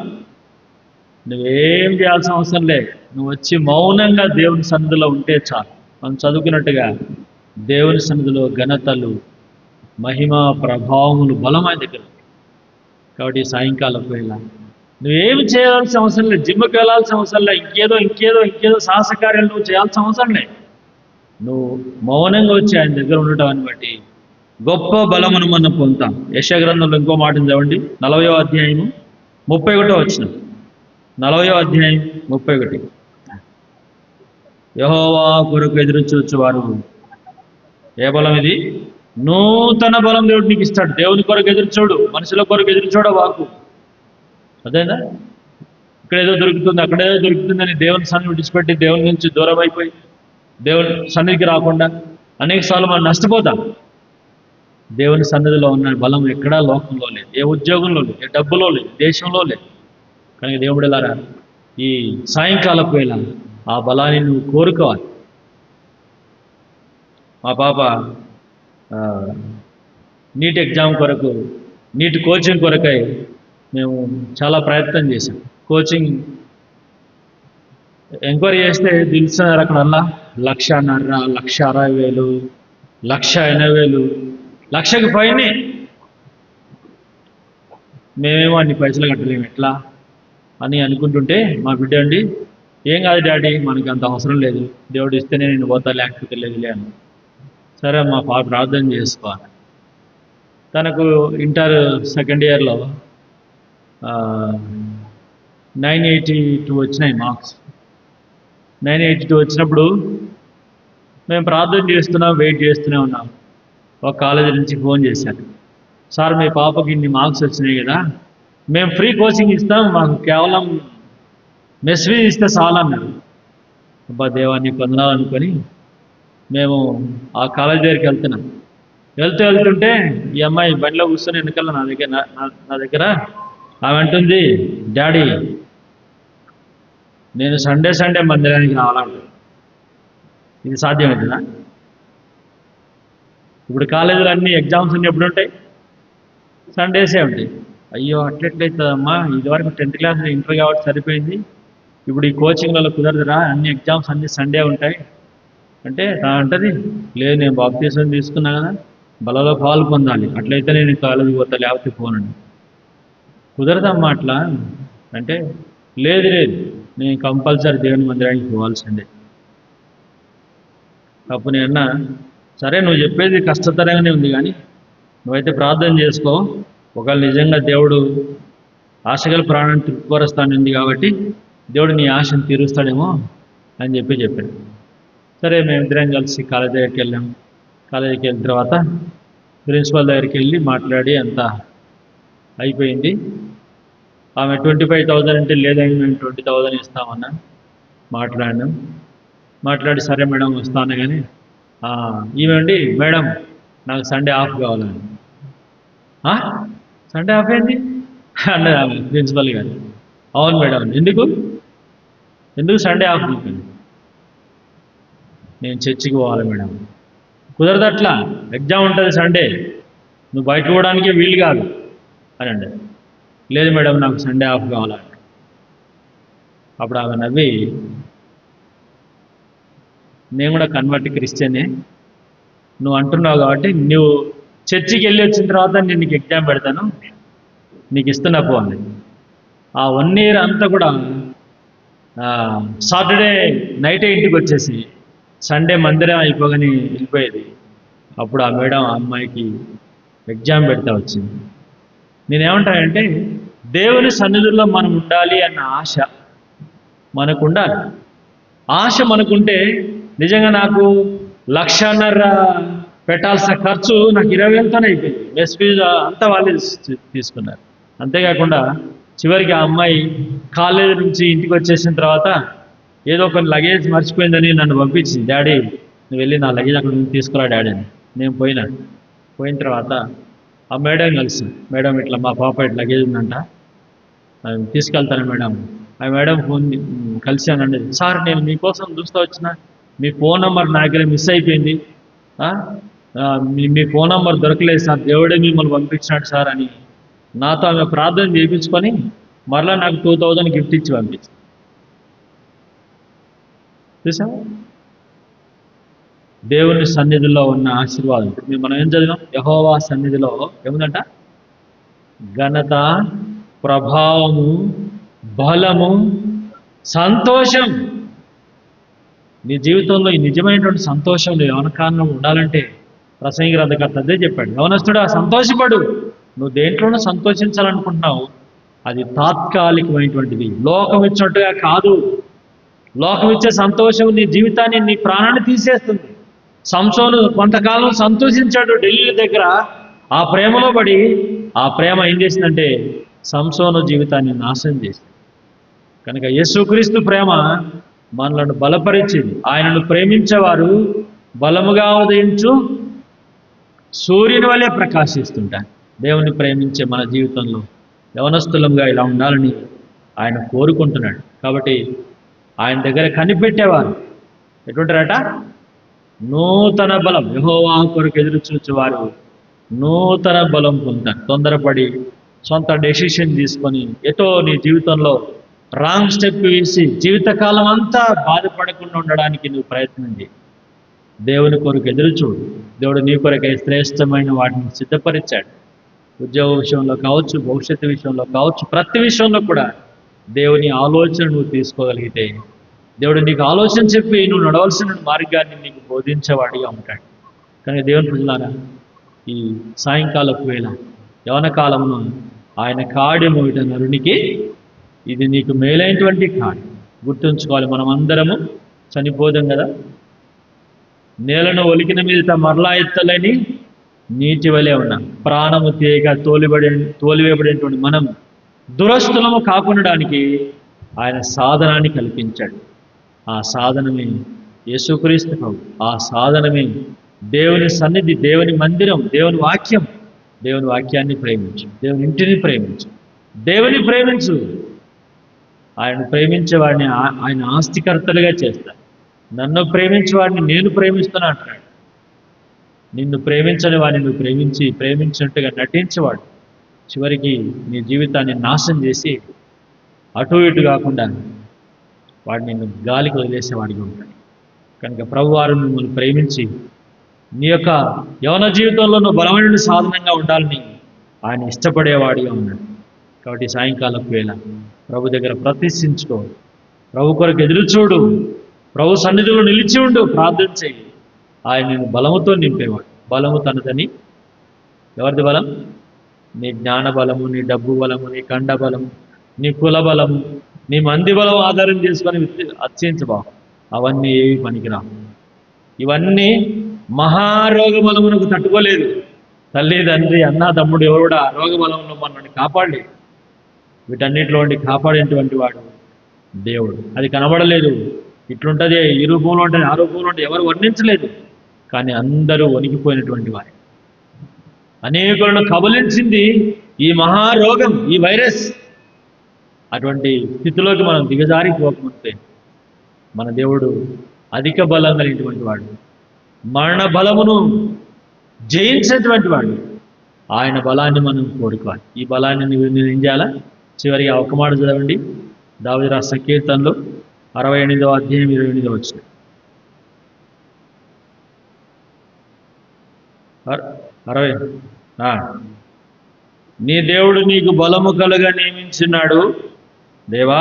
నువ్వేం చేయాల్సిన అవసరం లేదు. నువ్వు వచ్చి మౌనంగా దేవుని సన్నిధిలో ఉంటే చాలు. మనం చదువుకున్నట్టుగా దేవుని సన్నిధిలో ఘనతలు, మహిమ, ప్రభావములు బలమైన దగ్గర. కాబట్టి సాయంకాలం వేళ నువ్వేమి చేయాల్సిన అవసరం లేదు. జిమ్కి వెళ్ళాల్సిన అవసరం లేదు. ఇంకేదో సాహసకార్యాలు నువ్వు చేయాల్సిన అవసరం లేదు. నువ్వు మౌనంగా వచ్చి ఆయన దగ్గర ఉండటాన్ని బట్టి గొప్ప బలమును మనం పొందుతాం. యెషయా గ్రంథంలో ఇంకో మాటను చదవండి, 40వ అధ్యాయము 31వ వచనం. 40వ అధ్యాయం 31. యెహోవా కొరకు ఎదురు చూచువారు. ఏ బలం ఇది? నూతన బలం దేవుడు నీకు ఇస్తాడు. దేవుని కొరకు ఎదురు చూడు, మనుషుల కొరకు ఎదురు చూడవాకు. అదేనా? ఇక్కడేదో దొరుకుతుంది, అక్కడేదో దొరుకుతుందని దేవుని సన్నిధి విడిచిపెట్టి దేవుని నుంచి దూరం అయిపోయి దేవుని సన్నిధికి రాకుండా అనేక సార్లు మనం నష్టపోతాం. దేవుని సన్నిధిలో ఉన్న బలం ఎక్కడా లోకంలో లేదు, ఏ ఉద్యోగంలో లేదు, ఏ డబ్బులో లేదు, దేశంలో లేదు. కానీ దేవుడు ఎలారా ఈ సాయంకాలపు వేళ ఆ బలాన్ని నువ్వు కోరుకోవాలి. మా పాప నీట్ ఎగ్జామ్ కొరకు, నీట్ కోచింగ్ కొరకై మేము చాలా ప్రయత్నం చేశాం. కోచింగ్ ఎంక్వైరీ చేస్తే తెలిసినారు అక్కడల్లా 1,50,000, 1,60,000, 1,80,000, లక్షకి పైనే. మేమేమో అన్ని పైసలు కట్టలేము ఎట్లా అని అనుకుంటుంటే మా బిడ్డ అండి, ఏం కాదు డాడీ, మనకి అంత అవసరం లేదు, దేవుడు ఇస్తేనే నేను పోతా, లేకపోతే లేదులే అని. సరే మా పాప ప్రార్థన చేసుకోవాలి. తనకు ఇంటర్ సెకండ్ ఇయర్లో 982 వచ్చినాయి మార్క్స్. 982 వచ్చినప్పుడు మేము ప్రార్థన చేస్తున్నాం, వెయిట్ చేస్తూనే ఉన్నాం. ఒక కాలేజీ నుంచి ఫోన్ చేశాను, సార్ మీ పాపకి ఇన్ని మార్క్స్ వచ్చినాయి కదా, మేము ఫ్రీ కోచింగ్ ఇస్తాం, మాకు కేవలం మెస్ ఫీజు ఇస్తే చాలా అన్నారు. అబ్బా దేవాన్ని పొందాలనుకొని మేము ఆ కాలేజ్ దగ్గరికి వెళ్తున్నాం. వెళ్తుంటే ఈ అమ్మాయి బండిలో కూర్చొని వెనకాల నా దగ్గర ఆమె అంటుంది, డాడీ నేను సండే మందిరానికి రావాలంట. ఇది సాధ్యమవుతుందా? ఇప్పుడు కాలేజీలో అన్ని ఎగ్జామ్స్ అన్నీ ఎప్పుడు ఉంటాయి? సండేసే ఉంటాయి. అయ్యో అట్లెట్లయితుందమ్మా, ఇదివరకు 10th క్లాస్ ఇంటర్ కాబట్టి సరిపోయింది, ఇప్పుడు ఈ కోచింగ్లలో కుదరదురా, అన్ని ఎగ్జామ్స్ అన్ని సండే ఉంటాయి అంటే అంటది, లేదు నేను బాప్తీసం తీసుకున్నా కదా, బలలో పాలు పొందాలి, అట్లయితే నేను కాలేజీకి పోతా, లేకపోతే పోనండి. కుదరదమ్మా అట్లా అంటే, లేదు నేను కంపల్సరీ దేవుని మందిరానికి పోవాల్సిందే. అప్పుడు నేను అన్నా, సరే నువ్వు చెప్పేది కష్టతరంగానే ఉంది కానీ నువ్వైతే ప్రార్థన చేసుకో, ఒకవేళ నిజంగా దేవుడు ఆశగల ప్రాణాన్ని తృప్తిపరుస్తానుంది కాబట్టి దేవుడు నీ ఆశను తీరుస్తాడేమో అని చెప్పాడు. సరే మేమిద్దరం కలిసి కాలేజీ దగ్గరికి వెళ్ళాం. కాలేజీకి వెళ్ళిన తర్వాత ప్రిన్సిపల్ దగ్గరికి వెళ్ళి మాట్లాడి అంతా అయిపోయింది. ఆమె 25,000 అంటే లేదని మేము 20,000 ఇస్తామన్నా. మాట్లాడి సరే మేడం వస్తాను కానీ ఈమెండి మేడం నాకు సండే ఆఫ్ కావాలని. సండే ఆఫ్ ఏంటి అన్నది ఆమె ప్రిన్సిపల్ గారు. అవును మేడం, ఎందుకు సండే ఆఫ్ చెప్పండి. నేను చర్చికి పోవాలి మేడం. కుదరదు, అట్లా ఎగ్జామ్ ఉంటుంది సండే, నువ్వు బయట పోవడానికి వీలు కాదు అని అండి. లేదు మేడం నాకు సండే ఆఫ్ కావాలంట. అప్పుడు ఆమె నవ్వి, నేను కూడా కన్వర్ట్ క్రిస్టియనే, నువ్వు అంటున్నావు కాబట్టి నువ్వు చర్చికి వెళ్ళి వచ్చిన తర్వాత నేను నీకు ఎగ్జామ్ పెడతాను, నీకు ఇస్తున్నా పో అంది. ఆ 1 year అంతా కూడా సాటర్డే నైటే ఇంటికి వచ్చేసి సండే మందిరం అయిపోగానే వెళ్ళిపోయేది. అప్పుడు ఆ మేడం ఆ అమ్మాయికి ఎగ్జామ్ పెడతా వచ్చింది. నేనేమంటానంటే దేవుని సన్నిధిలో మనం ఉండాలి అన్న ఆశ మనకు ఉండాలి. ఆశ మనకుంటే నిజంగా నాకు 1,50,000 పెట్టాల్సిన ఖర్చు నాకు 20,000తోనే అయిపోయింది. మెస్ ఫీజు అంతా వాళ్ళే తీసుకున్నారు. అంతేకాకుండా చివరికి ఆ అమ్మాయి కాలేజీ నుంచి ఇంటికి వచ్చేసిన తర్వాత ఏదో ఒక లగేజ్ మర్చిపోయిందని నన్ను పంపించింది. డాడీ నువ్వు వెళ్ళి నా లగేజ్ అక్కడ నుంచి తీసుకురా డాడీ అని. నేను పోయిన తర్వాత ఆ మేడం కలిసి, మేడం ఇట్లా మా పాప ఇట్లా లగేజ్ ఉందంట, తీసుకెళ్తాను మేడం. ఆ మేడం ఫోన్ కలిశానండి. సార్ నేను మీకోసం చూస్తూ వచ్చిన, మీ ఫోన్ నెంబర్ నా దగ్గర మిస్ అయిపోయింది, మీ ఫోన్ నెంబర్ దొరకలేదు సార్, దేవుడే మిమ్మల్ని పంపించినాడు సార్ అని నాతో ఆమె ప్రార్థన చేయించుకొని మరలా నాకు 2000 గిఫ్ట్ ఇచ్చి పంపించింది. చూసా దేవుని సన్నిధిలో ఉన్న ఆశీర్వాదం. ఇప్పుడు మనం ఏం చదివాం? యెహోవా సన్నిధిలో ఏముందంట? ఘనత, ప్రభావము, బలము, సంతోషం. నీ జీవితంలో ఈ నిజమైనటువంటి సంతోషం యవన కారణం ఉండాలంటే ప్రసంగి గ్రంథకర్త అదే చెప్పాడు. యవనస్తుడా సంతోషపడు. నువ్వు దేంట్లోనూ సంతోషించాలనుకుంటున్నావు, అది తాత్కాలికమైనటువంటిది, లోకం ఇచ్చినట్టుగా కాదు. లోకం ఇచ్చే సంతోషం నీ జీవితాన్ని, నీ ప్రాణాన్ని తీసేస్తుంది. సంసోను కొంతకాలం సంతోషించాడు ఢిల్లీ దగ్గర. ఆ ప్రేమలో పడి ఆ ప్రేమ ఏం చేసిందంటే సంసోను జీవితాన్ని నాశనం చేసింది. కనుక యేసుక్రీస్తు ప్రేమ మనలను బలపరిచింది. ఆయనను ప్రేమించేవారు బలముగా ఉదయించు సూర్యుని వలె ప్రకాశిస్తుంటారు. దేవుని ప్రేమించే మన జీవితంలో యవనస్తులంగా ఇలా ఉండాలని ఆయన కోరుకుంటున్నాడు. కాబట్టి ఆయన దగ్గర కనిపెట్టేవారు ఎటువంటిరట? నూతన బలం. యెహోవా కొరకు ఎదురు చూచేవారు నూతన బలం పొందుతారు. తొందరపడి సొంత డెసిషన్ తీసుకొని ఎటో నీ జీవితంలో రాంగ్ స్టెప్ వేసి జీవితకాలం అంతా బాధపడకుండా ఉండడానికి నువ్వు ప్రయత్నం చేయి. దేవుని కొరకు ఎదురు చూడు. దేవుడు నీ కొరకై శ్రేష్టమైన వాటిని సిద్ధపరిచాడు. ఉద్యోగ విషయంలో కావచ్చు, భవిష్యత్తు విషయంలో కావచ్చు, ప్రతి విషయంలో కూడా దేవుని ఆలోచన నువ్వు తీసుకోగలిగితే దేవుడు నీకు ఆలోచన చెప్పి నువ్వు నడవలసిన మార్గాన్ని నీకు బోధించేవాడిగా ఉంటాడు. కానీ దేవుని ప్రజలారా, ఈ సాయంకాలపు వేళ యవన కాలమును ఆయన కాడి మోయట నరునికి ఇది నీకు మేలైనటువంటి కాడి. గుర్తుంచుకోవాలి, మనం అందరము చనిపోదాం కదా. నేలను ఒలికిన మీద మరలా ఎత్తలేని నీటి వలె ఉన్నాం. ప్రాణము తీయగా తోలివేయబడినటువంటి మనం దురస్తులము కాకుండడానికి ఆయన సాధనాన్ని కల్పించాడు. ఆ సాధనమే యేసుక్రీస్తు ప్రభు. ఆ సాధనమే దేవుని సన్నిధి, దేవుని మందిరం, దేవుని వాక్యం. దేవుని వాక్యాన్ని ప్రేమించు, దేవుని ఇంటిని ప్రేమించు, దేవుని ప్రేమించు. ఆయన ప్రేమించే వాడిని ఆయన ఆస్తికర్తలుగా చేస్తాడు. నన్ను ప్రేమించే వాడిని నేను ప్రేమిస్తున్నా అంటున్నాడు. నిన్ను ప్రేమించని వాడిని నువ్వు ప్రేమించినట్టుగా నటించేవాడు చివరికి నీ జీవితాన్ని నాశనం చేసి అటు ఇటు కాకుండా వాడు నిన్ను గాలికి వదిలేసేవాడిగా ఉంటాడు. కనుక ప్రభువారు మిమ్మల్ని ప్రేమించి నీ యొక్క యవన జీవితంలో నువ్వు బలమైన సాధనంగా ఉండాలని ఆయన ఇష్టపడేవాడిగా ఉన్నాడు. కాబట్టి సాయంకాలపు వేళ ప్రభు దగ్గర ప్రతిష్ఠించుకో, ప్రభు కొరకు ఎదురు చూడు, ప్రభు సన్నిధిలో నిలిచి ఉండు, ప్రార్థన చేయి. ఆయన నేను బలముతో నింపేవాడు. బలము తనదని. ఎవరిది బలం? నీ జ్ఞాన బలము, నీ డబ్బు బలము, నీ కండ బలము, నీ కుల బలము, నీ మంది బలం ఆధారం చేసుకొని అత్యించబా. అవన్నీ ఏవి పనికిరావు. ఇవన్నీ మహారోగ బలమునకు తట్టుకోలేదు. తల్లి, తండ్రి, అన్న, తమ్ముడు ఎవరు కూడా రోగ బలంలో మనల్ని కాపాడలేదు. వీటన్నిటిలో ఉండి కాపాడేటువంటి వాడు దేవుడు. అది కనబడలేదు. ఇట్లుంటుంది, ఈ రూపంలో ఉంటుంది, ఆ రూపంలో ఉంటుంది, ఎవరు వర్ణించలేదు. కానీ అందరూ వణికిపోయినటువంటి వారు. అనేకులను కబలించింది ఈ మహారోగం, ఈ వైరస్. అటువంటి స్థితిలోకి మనం దిగజారిపోకపోతే మన దేవుడు అధిక బలం కలిగినటువంటి వాడు, మరణ బలమును జయించినటువంటి వాడు. ఆయన బలాన్ని మనం కోరుకోవాలి. ఈ బలాన్ని నువ్వు ఏం చేయాలా? చివరికి ఒక మాట చదవండి. దావీదు రాసిన కీర్తనలు 68వ అధ్యాయం 28వ వచనం. 60. నీ దేవుడు నీకు బలము కలుగా నియమించున్నాడు. దేవా,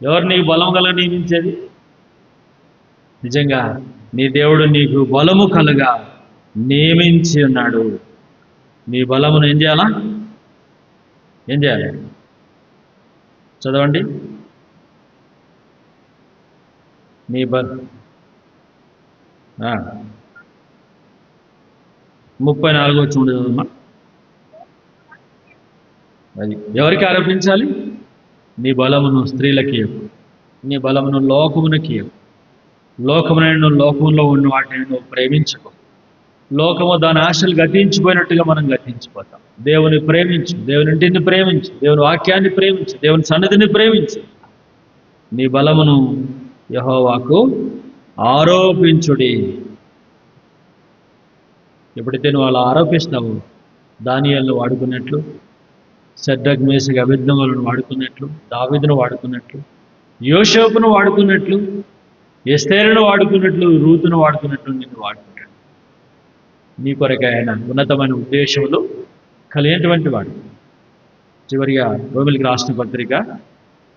ఎవరు నీకు బలము కలుగా నియమించేది? నిజంగా నీ దేవుడు నీకు బలము కలుగా నియమించి ఉన్నాడు. నీ బలమును ఏం చేయాలా? ఏం చేయాలి? చదవండి. 34 వచ్చి ఉండదమ్మా. అది ఎవరికి ఆరోపించాలి? నీ బలమును స్త్రీలకి ఇవ్వు, నీ బలమును లోకమునకి ఇవ్వు. లోకమునైన లోకంలో ఉన్న వాటిని నువ్వు ప్రేమించుకో. లోకము దాని ఆశలు గతించిపోయినట్టుగా మనం గతించిపోతాం. దేవుని ప్రేమించు, దేవుని ఇంటిని ప్రేమించు, దేవుని వాక్యాన్ని ప్రేమించు, దేవుని సన్నిధిని ప్రేమించు. నీ బలమును యెహోవాకు ఆరోపించుడి. ఎప్పుడైతే నువ్వు అలా ఆరోపిస్తావు, దానియేలును వాడుకున్నట్లు, షడ్రక్ మేషక్ అబేద్నెగోలను వాడుకున్నట్లు, దావీదును వాడుకున్నట్లు, యోసేపును వాడుకున్నట్లు, ఎస్తేరును వాడుకున్నట్లు, రూతును వాడుకున్నట్లు నిన్ను వాడుకుంటాడు. నీ కొరకే ఆయన ఉన్నతమైన ఉద్దేశములు కలిగినటువంటి వాడు. చివరిగా రోమిలికి రాసిన పత్రిక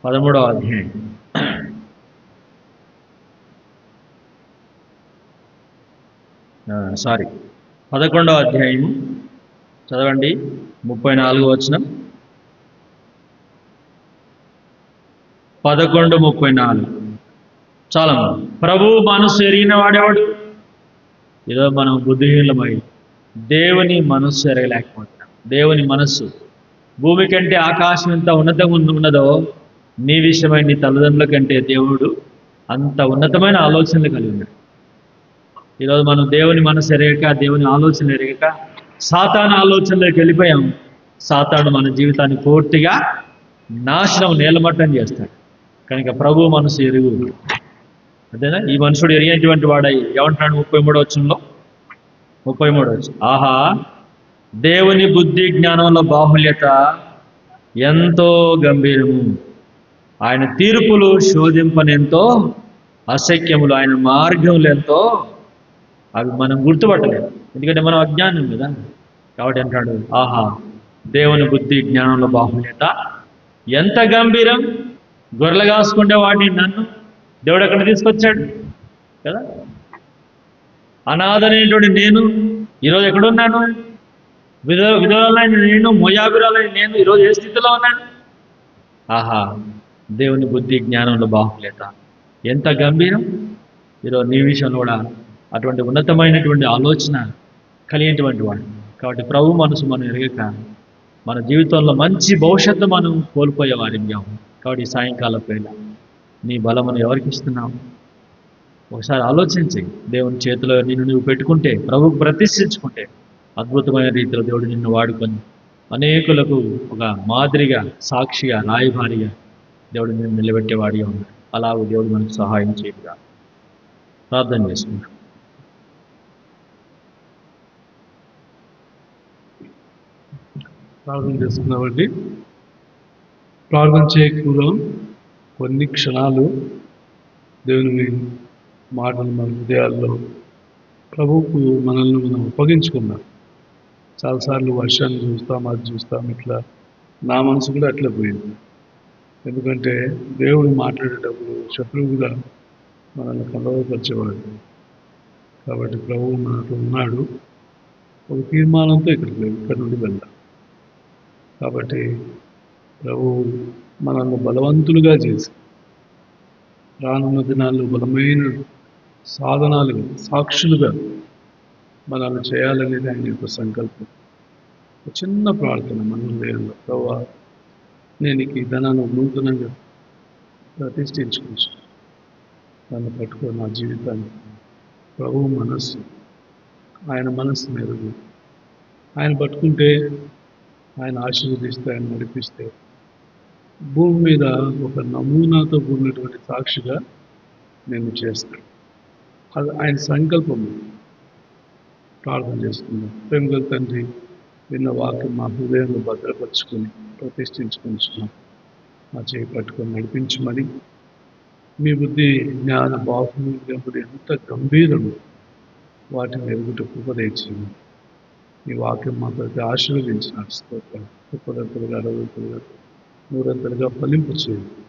13వ అధ్యాయం, సారీ 11వ అధ్యాయము చదవండి. 34 వచనం, 11:34. చాలా ప్రభు మనసు ఎరిగిన వాడేవాడు. ఏదో మనం బుద్ధిహీనమై దేవుని మనస్సు ఎరగలేకపోతున్నాం. దేవుని మనస్సు భూమి కంటే ఆకాశం ఎంత ఉన్నతంగా ఉన్నదో, నీ విషయమై నీ తల్లిదండ్రుల కంటే దేవుడు అంత ఉన్నతమైన ఆలోచనలు కలిగి ఉన్నాడు. ఈరోజు మనం దేవుని మనసు ఎరగక, దేవుని ఆలోచనలు ఎరగక సాతాను ఆలోచనలోకి వెళ్ళిపోయాం. సాతాను మన జీవితాన్ని పూర్తిగా నాశనం, నేలమట్టం చేస్తాడు. కనుక ప్రభు మనసు ఎరుగు. అదేనా ఈ మనుషుడు ఎరిగినటువంటి వాడై ఏమంటాడు? 33వ వచనంలో, 33వ వచనం, ఆహా దేవుని బుద్ధి జ్ఞానంలో బాహుల్యత ఎంతో గంభీరము, ఆయన తీర్పులు శోధింపనెంతో అశక్యములు, ఆయన మార్గములు ఎంతో, అవి మనం గుర్తుపట్టలేము, ఎందుకంటే మనం అజ్ఞానం కదా. కాబట్టి అంటాడు, ఆహా దేవుని బుద్ధి జ్ఞానంలో బాహుల్యత ఎంత గంభీరం. గొర్రెలు కాసుకుంటే వాడిని నన్ను దేవుడు ఎక్కడ తీసుకొచ్చాడు కదా. అనాథనైనటువంటి నేను ఈరోజు ఎక్కడున్నాను? విధవలైన నేను, మోయాబిరాలైన నేను ఈరోజు ఏ స్థితిలో ఉన్నాను? ఆహా దేవుని బుద్ధి జ్ఞానంలో బాహుల్యత ఎంత గంభీరం. ఈరోజు నీ విషయంలో కూడా అటువంటి ఉన్నతమైనటువంటి ఆలోచన కలిగినటువంటి వాడు. కాబట్టి ప్రభు మనసు మనం ఎరగక మన జీవితంలో మంచి భవిష్యత్తు మనం కోల్పోయే వారిగా. కాబట్టి సాయంకాలం వేళ నీ బలమును ఎవరికి ఇస్తున్నావు? ఒకసారి ఆలోచించి దేవుని చేతిలో నిన్ను నువ్వు పెట్టుకుంటే, ప్రభువుకు ప్రతిష్ఠించుకుంటే, అద్భుతమైన రీతిలో దేవుడు నిన్ను వాడుకొని అనేకులకు ఒక మాదిరిగా, సాక్షిగా, రాయబారిగా దేవుడు నిన్ను నిలబెట్టేవాడిగా ఉన్నాడు. అలాగే దేవుడు మనకు సహాయం చేయగా ప్రార్థన చేసుకుంటాం. ప్రార్థన చేసుకున్నామండి. ప్రార్థన చేయకుండా కొన్ని క్షణాలు దేవుని మాటలు మన హృదయాల్లో ప్రభువుకు మనల్ని మనం అప్పగించుకున్నాం. చాలాసార్లు వర్షాన్ని చూస్తాం, అది చూస్తాం, ఇట్లా నా మనసు కూడా అట్లా పోయింది. ఎందుకంటే దేవుడు మాట్లాడేటప్పుడు శత్రువుగా మనల్ని కలవపరిచేవాడు. కాబట్టి ప్రభువు మనతో ఉన్నాడు. ఒక తీర్మానంతో ఇక్కడ నుండి వెళ్దాం. కాబట్టి ప్రభు మనల్ని బలవంతులుగా చేసి రానున్న దినాల్లో బలమైన సాధనాలుగా, సాక్షులుగా మనల్ని చేయాలనేది ఆయన యొక్క సంకల్పం. ఒక చిన్న ప్రార్థన మన హృదయంలో, ప్రభువా నేను ఈ ధనాన్ని నూతనంగా ప్రతిష్ఠించుకోవచ్చు, దాన్ని పట్టుకొని నా జీవితాన్ని ప్రభువు మనస్సు, ఆయన మనస్సు మెరుగు, ఆయన పట్టుకుంటే, ఆయన ఆశీర్వదిస్తే, ఆయన నడిపిస్తే భూమి మీద ఒక నమూనాతో కూడినటువంటి సాక్షిగా నేను చేస్తాను. అది ఆయన సంకల్పం. ప్రార్థన చేసుకుందాం. ప్రేమగల తండ్రి, విన్న వాక్యం మా హృదయంలో భద్రపరుచుకొని ప్రతిష్ఠించుకుంటున్నాం. మా చేయి పట్టుకొని నడిపించమని, మీ బుద్ధి జ్ఞాన బాహుల్యములు ఎంత గంభీరము వాటిని ఎరుగుటకు ఉపదేశించండి. ఈ వాక్యం మా ప్రతి ఆశీర్వదించిన స్తోత్రం 30 60 100 ఫలింపు చేయండి.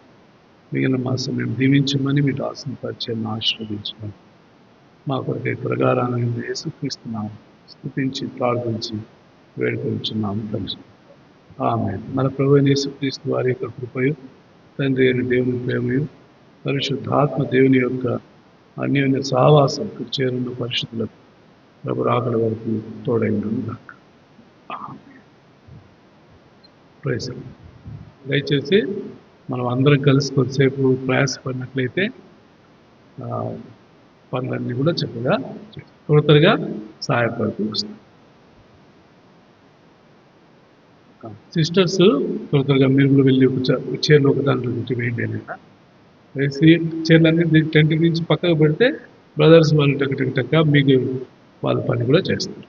మిగిలిన మా సమయం దీవించమని మీరు ఆశీర్వదించమని ఆశీర్వదించమని మా కొరకై త్వరగా రానని యేసుక్రీస్తున్నాము స్తుతించి ప్రార్థించి వేడుకొంచున్నాము తండ్రి. ఆమేన్. మన ప్రభువైన యేసుక్రీస్తు వారి యొక్క కృపయు, తండ్రి అయిన దేవుని ప్రేమయు, పరిశుద్ధాత్మ దేవుని యొక్క అన్యోన్య సావాసం చేరున్న పరిస్థితులకు ప్రభు రాకడ వరకు తోడైండు దాకా. Praise lord. దయచేసి మనం అందరం కలిసి కొద్దిసేపు ప్రయాసపడినట్లయితే పనులన్నీ కూడా చక్కగా త్వరగా సహాయపడుతూ వస్తాయి. సిస్టర్స్ త్వరగా మీరు కూడా వెళ్ళి చైర్లు ఒక దాంట్లో నుంచి వేయండి అయినా వేసి చైర్లన్నీ టెంట్ నుంచి పక్కకు పెడితే బ్రదర్స్ వాళ్ళు టక్ మీకు వాళ్ళ పని కూడా చేస్తారు.